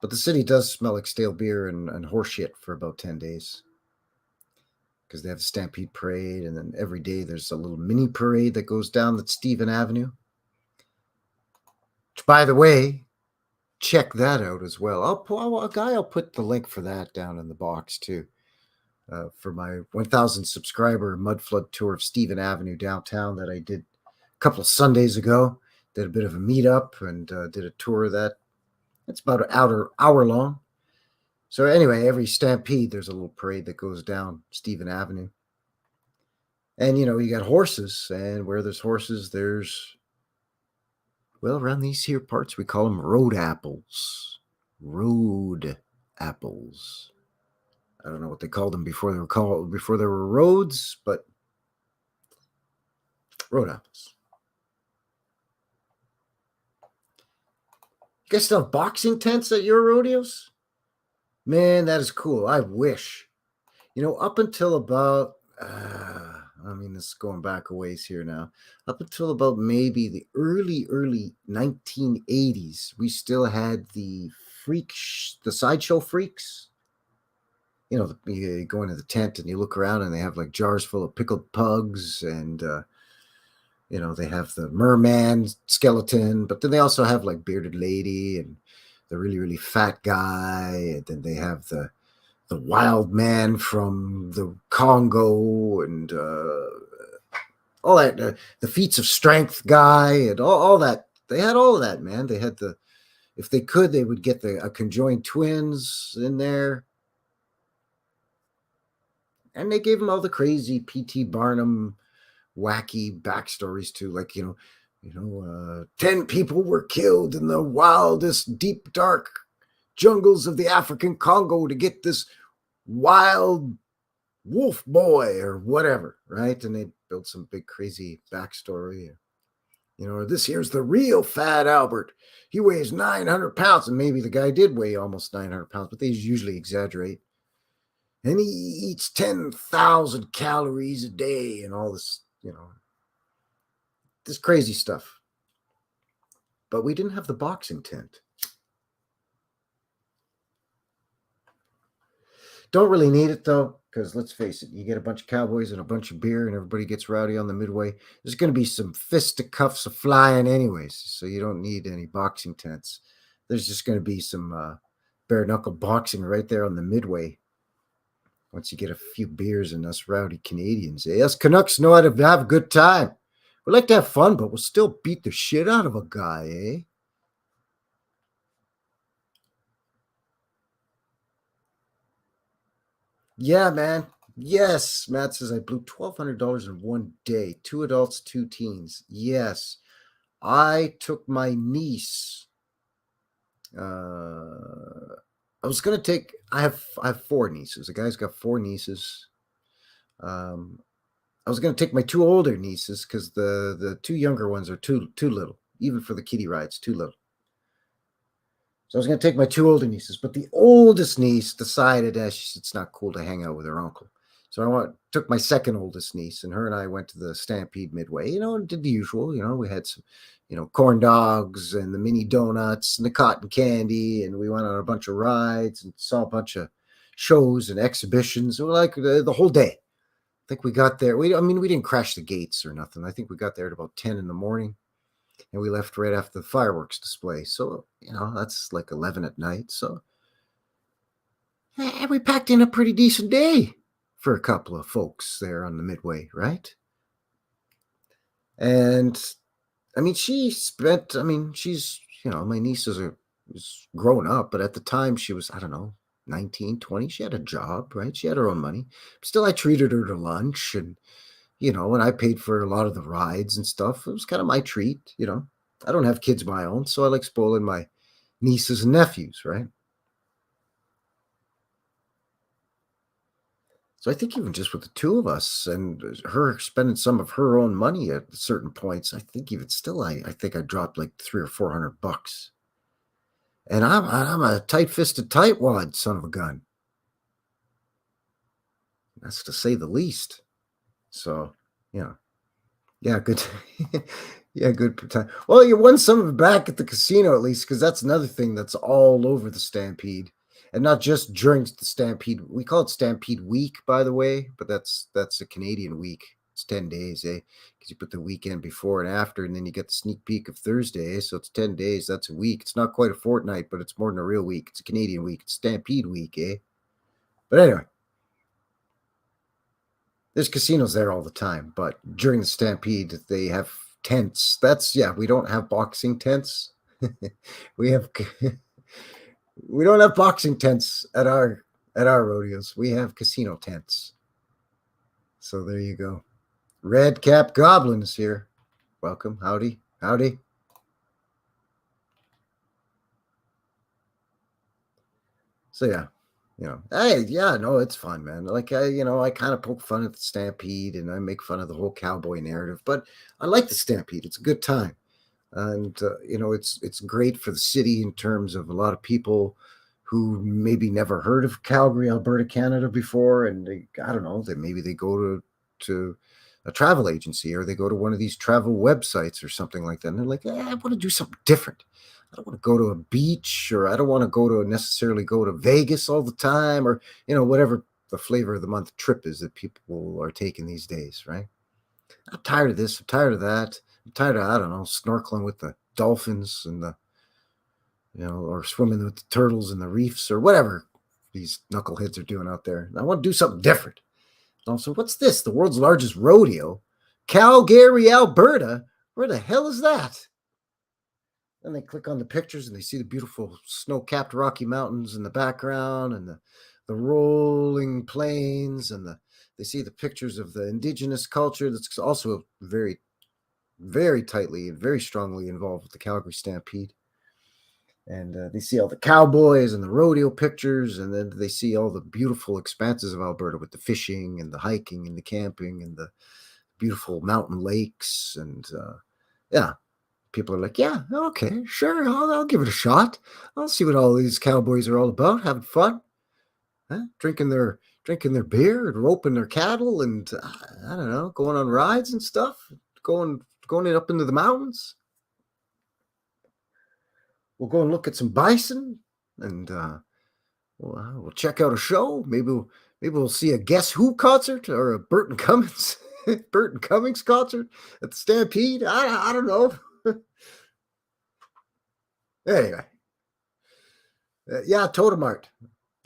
But the city does smell like stale beer and horse shit for about 10 days. Because they have a Stampede parade, and then every day there's a little mini parade that goes down that Stephen Avenue. By the way, check that out as well. I'll put the link for that down in the box too. For my 1,000 subscriber mud flood tour of Stephen Avenue downtown that I did a couple of Sundays ago. Did a bit of a meetup and did a tour of that. It's about an hour long. So anyway, every Stampede, there's a little parade that goes down Stephen Avenue. And, you got horses. And where there's horses, there's, well, around these here parts, we call them road apples. Road apples. I don't know what they called them before there were roads, but road apples. You guys still have boxing tents at your rodeos? Man, that is cool. I wish. Up until about, this is going back a ways here now. Up until about maybe the early 1980s, we still had the sideshow freaks. You go into the tent and you look around and they have like jars full of pickled pugs and, they have the merman skeleton, but then they also have like bearded lady and the really, really fat guy. And then they have the wild man from the Congo and all that, the feats of strength guy and all that. They had all of that, man. They had if they could, they would get a conjoined twins in there. And they gave them all the crazy P.T. Barnum wacky backstories too, like 10 people were killed in the wildest deep dark jungles of the African Congo to get this wild wolf boy or whatever, right? And they built some big crazy backstory. This here's the real Fat Albert. He weighs 900 pounds, and maybe the guy did weigh almost 900 pounds, but they usually exaggerate. And he eats 10,000 calories a day and all this, this crazy stuff. But we didn't have the boxing tent. Don't really need it, though, because let's face it, you get a bunch of cowboys and a bunch of beer and everybody gets rowdy on the midway. There's going to be some fisticuffs flying anyways, so you don't need any boxing tents. There's just going to be some bare-knuckle boxing right there on the midway. Once you get a few beers and us rowdy Canadians, us Canucks know how to have a good time. We like to have fun, but we'll still beat the shit out of a guy, eh? Yeah, man. Yes, Matt says I blew $1,200 in one day. 2 adults, 2 teens. Yes, I took my niece. I was gonna take. I have 4 nieces. The guy's got 4 nieces. I was gonna take my 2 older nieces because the 2 younger ones are too little, even for the kiddie rides, too little. So I was gonna take my 2 older nieces, but the oldest niece decided it's not cool to hang out with her uncle. So I took my second oldest niece, and her and I went to the Stampede Midway. And did the usual. We had some, corn dogs and the mini donuts and the cotton candy, and we went on a bunch of rides and saw a bunch of shows and exhibitions. We like the whole day. I think we got there. We didn't crash the gates or nothing. I think we got there at about 10 in the morning, and we left right after the fireworks display. So that's like 11 at night. So we packed in a pretty decent day for a couple of folks there on the Midway, right? And she's, my niece is grown up, but at the time she was, I don't know, 19, 20. She had a job, right? She had her own money. Still, I treated her to lunch and, and I paid for a lot of the rides and stuff. It was kind of my treat, I don't have kids of my own, so I like spoiling my nieces and nephews, right? So I think even just with the 2 of us and her spending some of her own money at certain points, I think even still, I think I dropped like $300 or $400. And I'm a tight-fisted tightwad son of a gun. That's to say the least. So, yeah, good. Yeah, good time. Well, you won some of it back at the casino at least, because that's another thing that's all over the Stampede. And not just during the Stampede. We call it Stampede Week, by the way, but that's a Canadian week. It's 10 days, eh? Because you put the weekend before and after, and then you get the sneak peek of Thursday, eh? So it's 10 days. That's a week. It's not quite a fortnight, but it's more than a real week. It's a Canadian week. It's Stampede week, eh? But anyway, there's casinos there all the time, but during the Stampede, they have tents. We don't have boxing tents. we have we don't have boxing tents at our rodeos. We have casino tents. So there you go. Red Cap Goblins here. Welcome. Howdy. Howdy. So yeah, hey, yeah, no, it's fun, man. Like I kind of poke fun at the Stampede and I make fun of the whole cowboy narrative, but I like the Stampede. It's a good time. And it's great for the city in terms of a lot of people who maybe never heard of Calgary, Alberta, Canada before, and I don't know, maybe they go to a travel agency or they go to one of these travel websites or something like that, and they're like, I want to do something different. I don't want to go to a beach, or I don't want to necessarily go to Vegas all the time, or whatever the flavor of the month trip is that people are taking these days, right? I'm tired of this. I'm tired of that. I'm tired of, I don't know, snorkeling with the dolphins and or swimming with the turtles in the reefs or whatever these knuckleheads are doing out there. I want to do something different. Also, what's this? The world's largest rodeo? Calgary, Alberta? Where the hell is that? Then they click on the pictures and they see the beautiful snow-capped Rocky Mountains in the background and the rolling plains, and they see the pictures of the indigenous culture that's also very, very tightly and very strongly involved with the Calgary Stampede. And they see all the cowboys and the rodeo pictures, and then they see all the beautiful expanses of Alberta with the fishing and the hiking and the camping and the beautiful mountain lakes. And yeah, people are like, yeah, okay, sure, I'll give it a shot. I'll see what all these cowboys are all about, having fun, drinking their beer and roping their cattle, and I don't know, going on rides and stuff, going up into the mountains. We'll go and look at some bison, and we'll check out a show. Maybe we'll see a Guess Who concert or a Burton Cummings concert at the Stampede. I don't know. Anyway, yeah, totem art.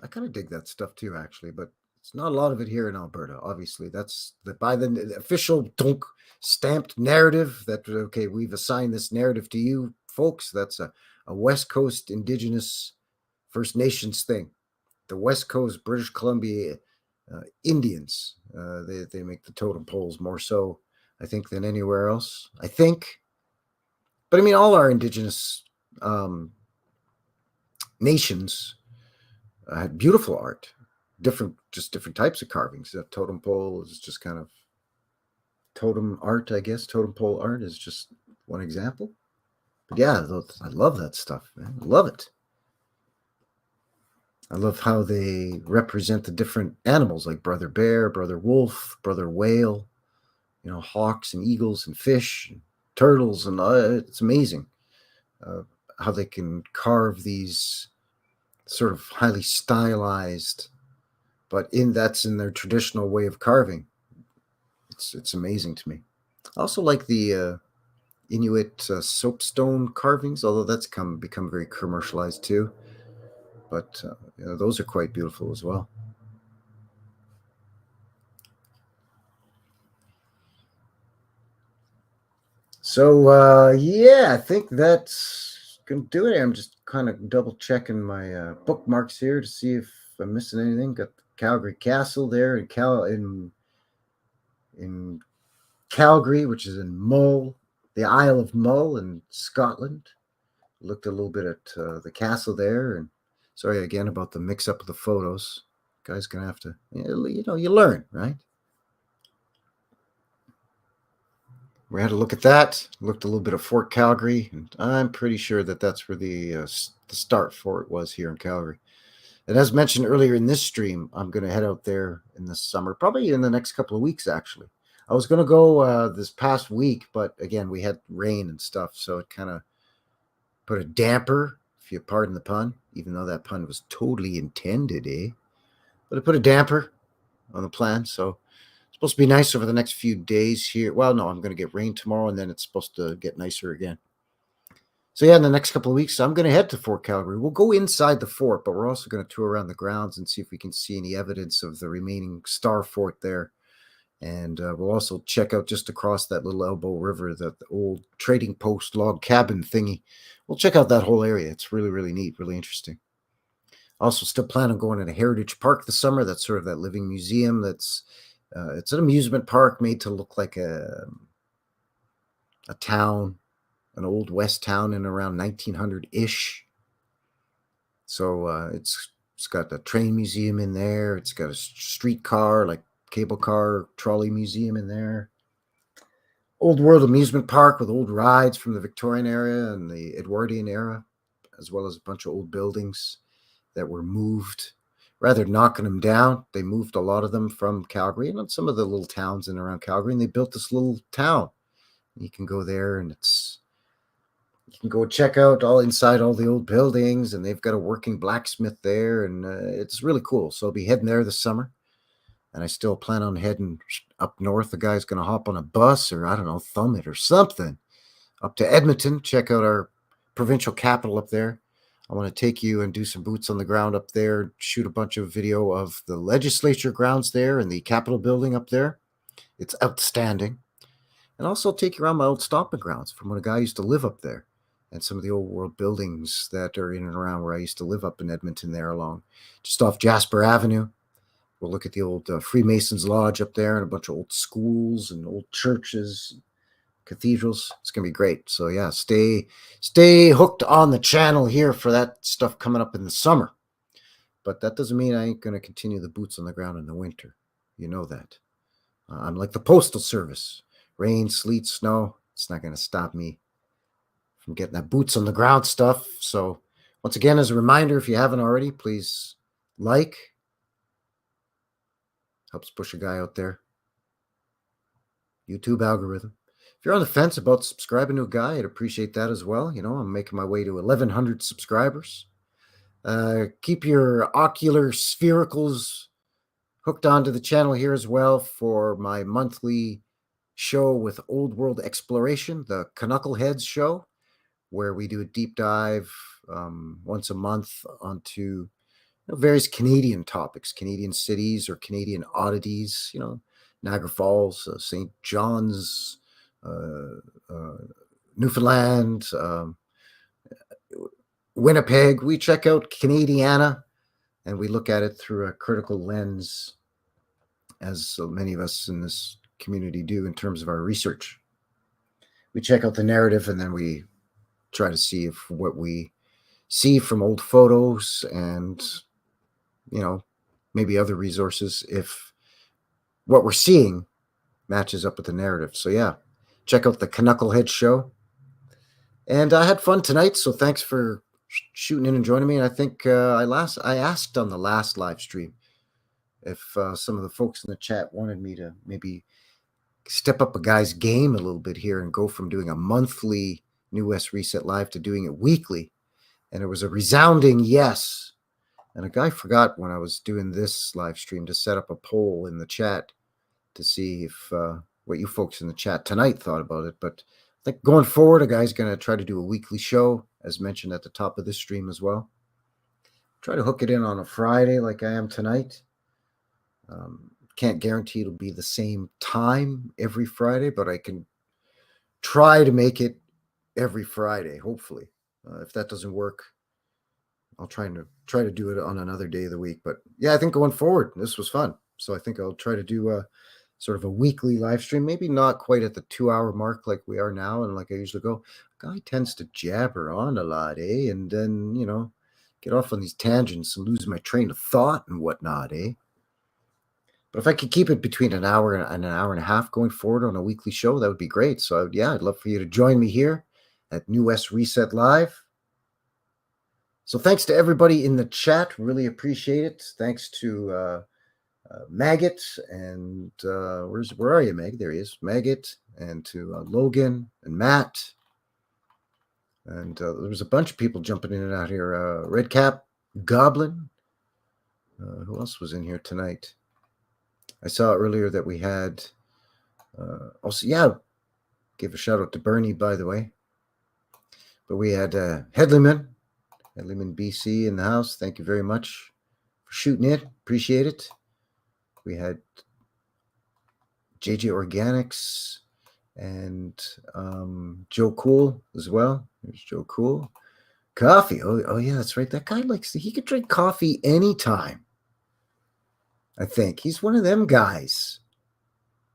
I kind of dig that stuff too, actually, but it's not a lot of it here in Alberta. Obviously, that's by the official stamped narrative that okay, we've assigned this narrative to you folks. That's a West Coast Indigenous First Nations thing. The West Coast British Columbia Indians, they make the totem poles more so, I think, than anywhere else. I think, but I mean, all our Indigenous nations had beautiful art, different types of carvings. That totem pole is just kind of totem art, I guess. Totem pole art is just one example. But yeah, I love that stuff, man. I love it. I love how they represent the different animals, like brother bear, brother wolf, brother whale, hawks and eagles and fish and turtles. And it's amazing how they can carve these sort of highly stylized, but that's in their traditional way of carving. It's amazing to me. I also like the Inuit soapstone carvings, although that's become very commercialized too. But those are quite beautiful as well. So yeah, I think that's gonna do it. I'm just kind of double checking my bookmarks here to see if I'm missing anything. Got the Calgary Castle there in Calgary, which is in Mull, the Isle of Mull in Scotland. Looked a little bit at the castle there, and sorry again about the mix-up of the photos. Guys gonna have to, you learn, right? We had a look at that. Looked a little bit of Fort Calgary, and I'm pretty sure that that's where the start fort was here in Calgary. And as mentioned earlier in this stream, I'm going to head out there in the summer, probably in the next couple of weeks, actually. I was going to go this past week, but again, we had rain and stuff, so it kind of put a damper, if you pardon the pun, even though that pun was totally intended, eh? But it put a damper on the plan, so Supposed to be nice over the next few days here. Well, no, I'm going to get rain tomorrow, and then it's supposed to get nicer again. So yeah, in the next couple of weeks, I'm going to head to Fort Calgary. We'll go inside the fort, but we're also going to tour around the grounds and see if we can see any evidence of the remaining Star Fort there. And we'll also check out just across that little Elbow River, the old trading post log cabin thingy. We'll check out that whole area. It's really, really neat, really interesting. Also, still plan on going to Heritage Park this summer. That's sort of that living museum. It's an amusement park made to look like a town, an old West town in around 1900-ish. So it's got a train museum in there. It's got a streetcar, like cable car, trolley museum in there. Old world amusement park with old rides from the Victorian era and the Edwardian era, as well as a bunch of old buildings that were moved. Rather than knocking them down, they moved a lot of them from Calgary and some of the little towns in and around Calgary, and they built this little town. You can go there, and you can go check out all inside all the old buildings, and they've got a working blacksmith there, and it's really cool. So I'll be heading there this summer, and I still plan on heading up north. The guy's going to hop on a bus, or I don't know, thumb it or something, up to Edmonton, check out our provincial capital up there. I want to take you and do some boots on the ground up there, shoot a bunch of video of the legislature grounds there and the Capitol building up there. It's outstanding. And also take you around my old stomping grounds from when a guy used to live up there, and some of the old world buildings that are in and around where I used to live up in Edmonton there along, just off Jasper Avenue. We'll look at the old Freemasons Lodge up there and a bunch of old schools and old churches, cathedrals. It's going to be great. So yeah, stay hooked on the channel here for that stuff coming up in the summer. But that doesn't mean I ain't going to continue the boots on the ground in the winter. You know that. I'm like the Postal Service. Rain, sleet, snow, it's not going to stop me from getting that boots on the ground stuff. So once again, as a reminder, if you haven't already, please like. Helps push a guy out there. YouTube algorithm. If you're on the fence about subscribing to a guy, I'd appreciate that as well. You know, I'm making my way to 1,100 subscribers. Keep your ocular sphericals hooked onto the channel here as well for my monthly show with Old World Exploration, the Knuckleheads show, where we do a deep dive once a month onto various Canadian topics, Canadian cities or Canadian oddities, Niagara Falls, St. John's, Newfoundland, Winnipeg. We check out Canadiana, and we look at it through a critical lens, as so many of us in this community do in terms of our research. We check out the narrative, and then we try to see if what we see from old photos and maybe other resources, if what we're seeing matches up with the narrative. So yeah, check out the Knucklehead show. And I had fun tonight, so thanks for shooting in and joining me. And I think I asked on the last live stream if some of the folks in the chat wanted me to maybe step up a guy's game a little bit here and go from doing a monthly New West Reset live to doing it weekly. And it was a resounding yes. And a guy forgot when I was doing this live stream to set up a poll in the chat to see if what you folks in the chat tonight thought about it. But I think going forward, a guy's going to try to do a weekly show, as mentioned at the top of this stream as well. Try to hook it in on a Friday like I am tonight. Can't guarantee it'll be the same time every Friday, but I can try to make it every Friday, hopefully. If that doesn't work, I'll try to do it on another day of the week. But yeah, I think going forward, this was fun. So I think I'll try to do a sort of a weekly live stream, maybe not quite at the 2-hour mark like we are now. And like I usually go, guy tends to jabber on a lot, eh? And then, get off on these tangents and lose my train of thought and whatnot, eh? But if I could keep it between an hour and an hour and a half going forward on a weekly show, that would be great. So yeah, I'd love for you to join me here at New West Reset Live. So thanks to everybody in the chat. Really appreciate it. Thanks to Maggot and where are you, Meg? There he is, Maggot, and to Logan and Matt. And there was a bunch of people jumping in and out here. Redcap, Goblin. Who else was in here tonight? I saw earlier that we had also, yeah, give a shout out to Bernie, by the way. But we had Headleyman, BC in the house. Thank you very much for shooting it. Appreciate it. We had JJ Organics and Joe Cool as well. There's Joe Cool. Coffee. Oh yeah, that's right. That guy he could drink coffee anytime. I think he's one of them guys.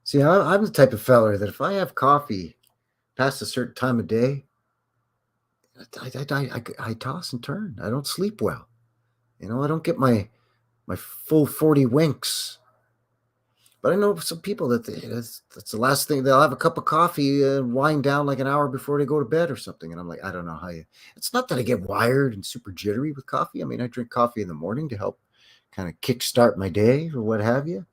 See, I'm the type of feller that if I have coffee past a certain time of day, I toss and turn. I don't sleep well. I don't get my full 40 winks. But I know some people that's the last thing. They'll have a cup of coffee and wind down like an hour before they go to bed or something. And I'm like, I don't know how you. It's not that I get wired and super jittery with coffee. I mean, I drink coffee in the morning to help kind of kickstart my day or what have you.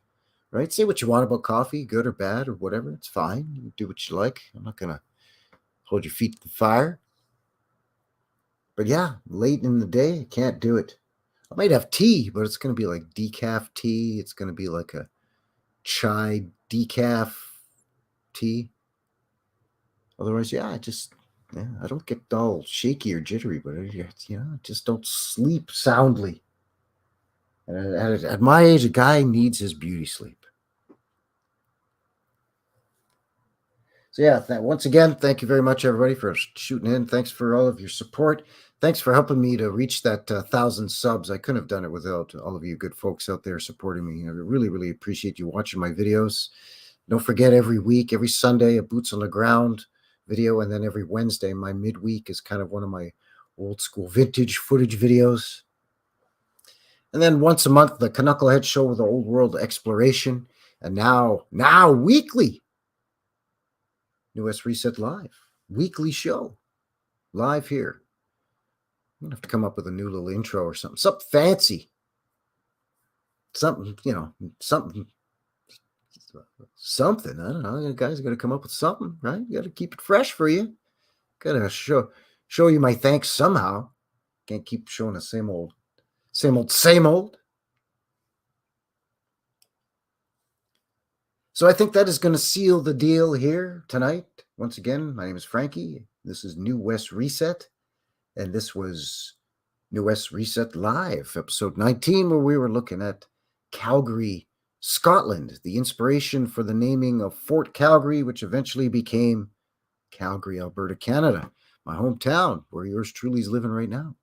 Right? Say what you want about coffee, good or bad or whatever. It's fine. You do what you like. I'm not gonna hold your feet to the fire. But yeah, late in the day, I can't do it. I might have tea, but it's going to be like decaf tea. It's going to be like a chai decaf tea. Otherwise, yeah, I don't get all shaky or jittery, but I just don't sleep soundly. And at my age, a guy needs his beauty sleep. So yeah, once again, thank you very much, everybody, for shooting in. Thanks for all of your support. Thanks for helping me to reach that 1,000 subs. I couldn't have done it without all of you good folks out there supporting me. I really, really appreciate you watching my videos. Don't forget, every week, every Sunday, a Boots on the Ground video, and then every Wednesday, my midweek is kind of one of my old school vintage footage videos. And then once a month, the Knucklehead Show with the Old World Exploration. And now weekly, New West Reset Live, weekly show, live here. I'm going to have to come up with a new little intro or something fancy. Something. I don't know. You guys got to come up with something, right? You got to keep it fresh for you. Got to show you my thanks somehow. Can't keep showing the same old. So I think that is going to seal the deal here tonight. Once again, my name is Frankie. This is New West Reset. And this was New West Reset Live, episode 19, where we were looking at Calgary, Scotland, the inspiration for the naming of Fort Calgary, which eventually became Calgary, Alberta, Canada, my hometown, where yours truly is living right now.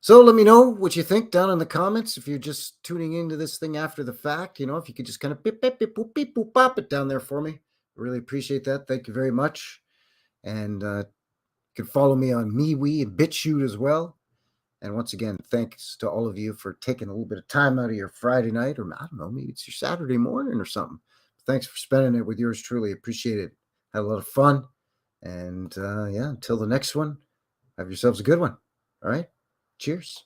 So let me know what you think down in the comments. If you're just tuning into this thing after the fact, if you could just kind of beep, beep, beep, boop, beep, boop, pop it down there for me. I really appreciate that. Thank you very much. And you can follow me on MeWe and BitChute as well. And once again, thanks to all of you for taking a little bit of time out of your Friday night, or I don't know, maybe it's your Saturday morning or something. Thanks for spending it with yours truly. Appreciate it. Had a lot of fun. And until the next one, have yourselves a good one. All right. Cheers.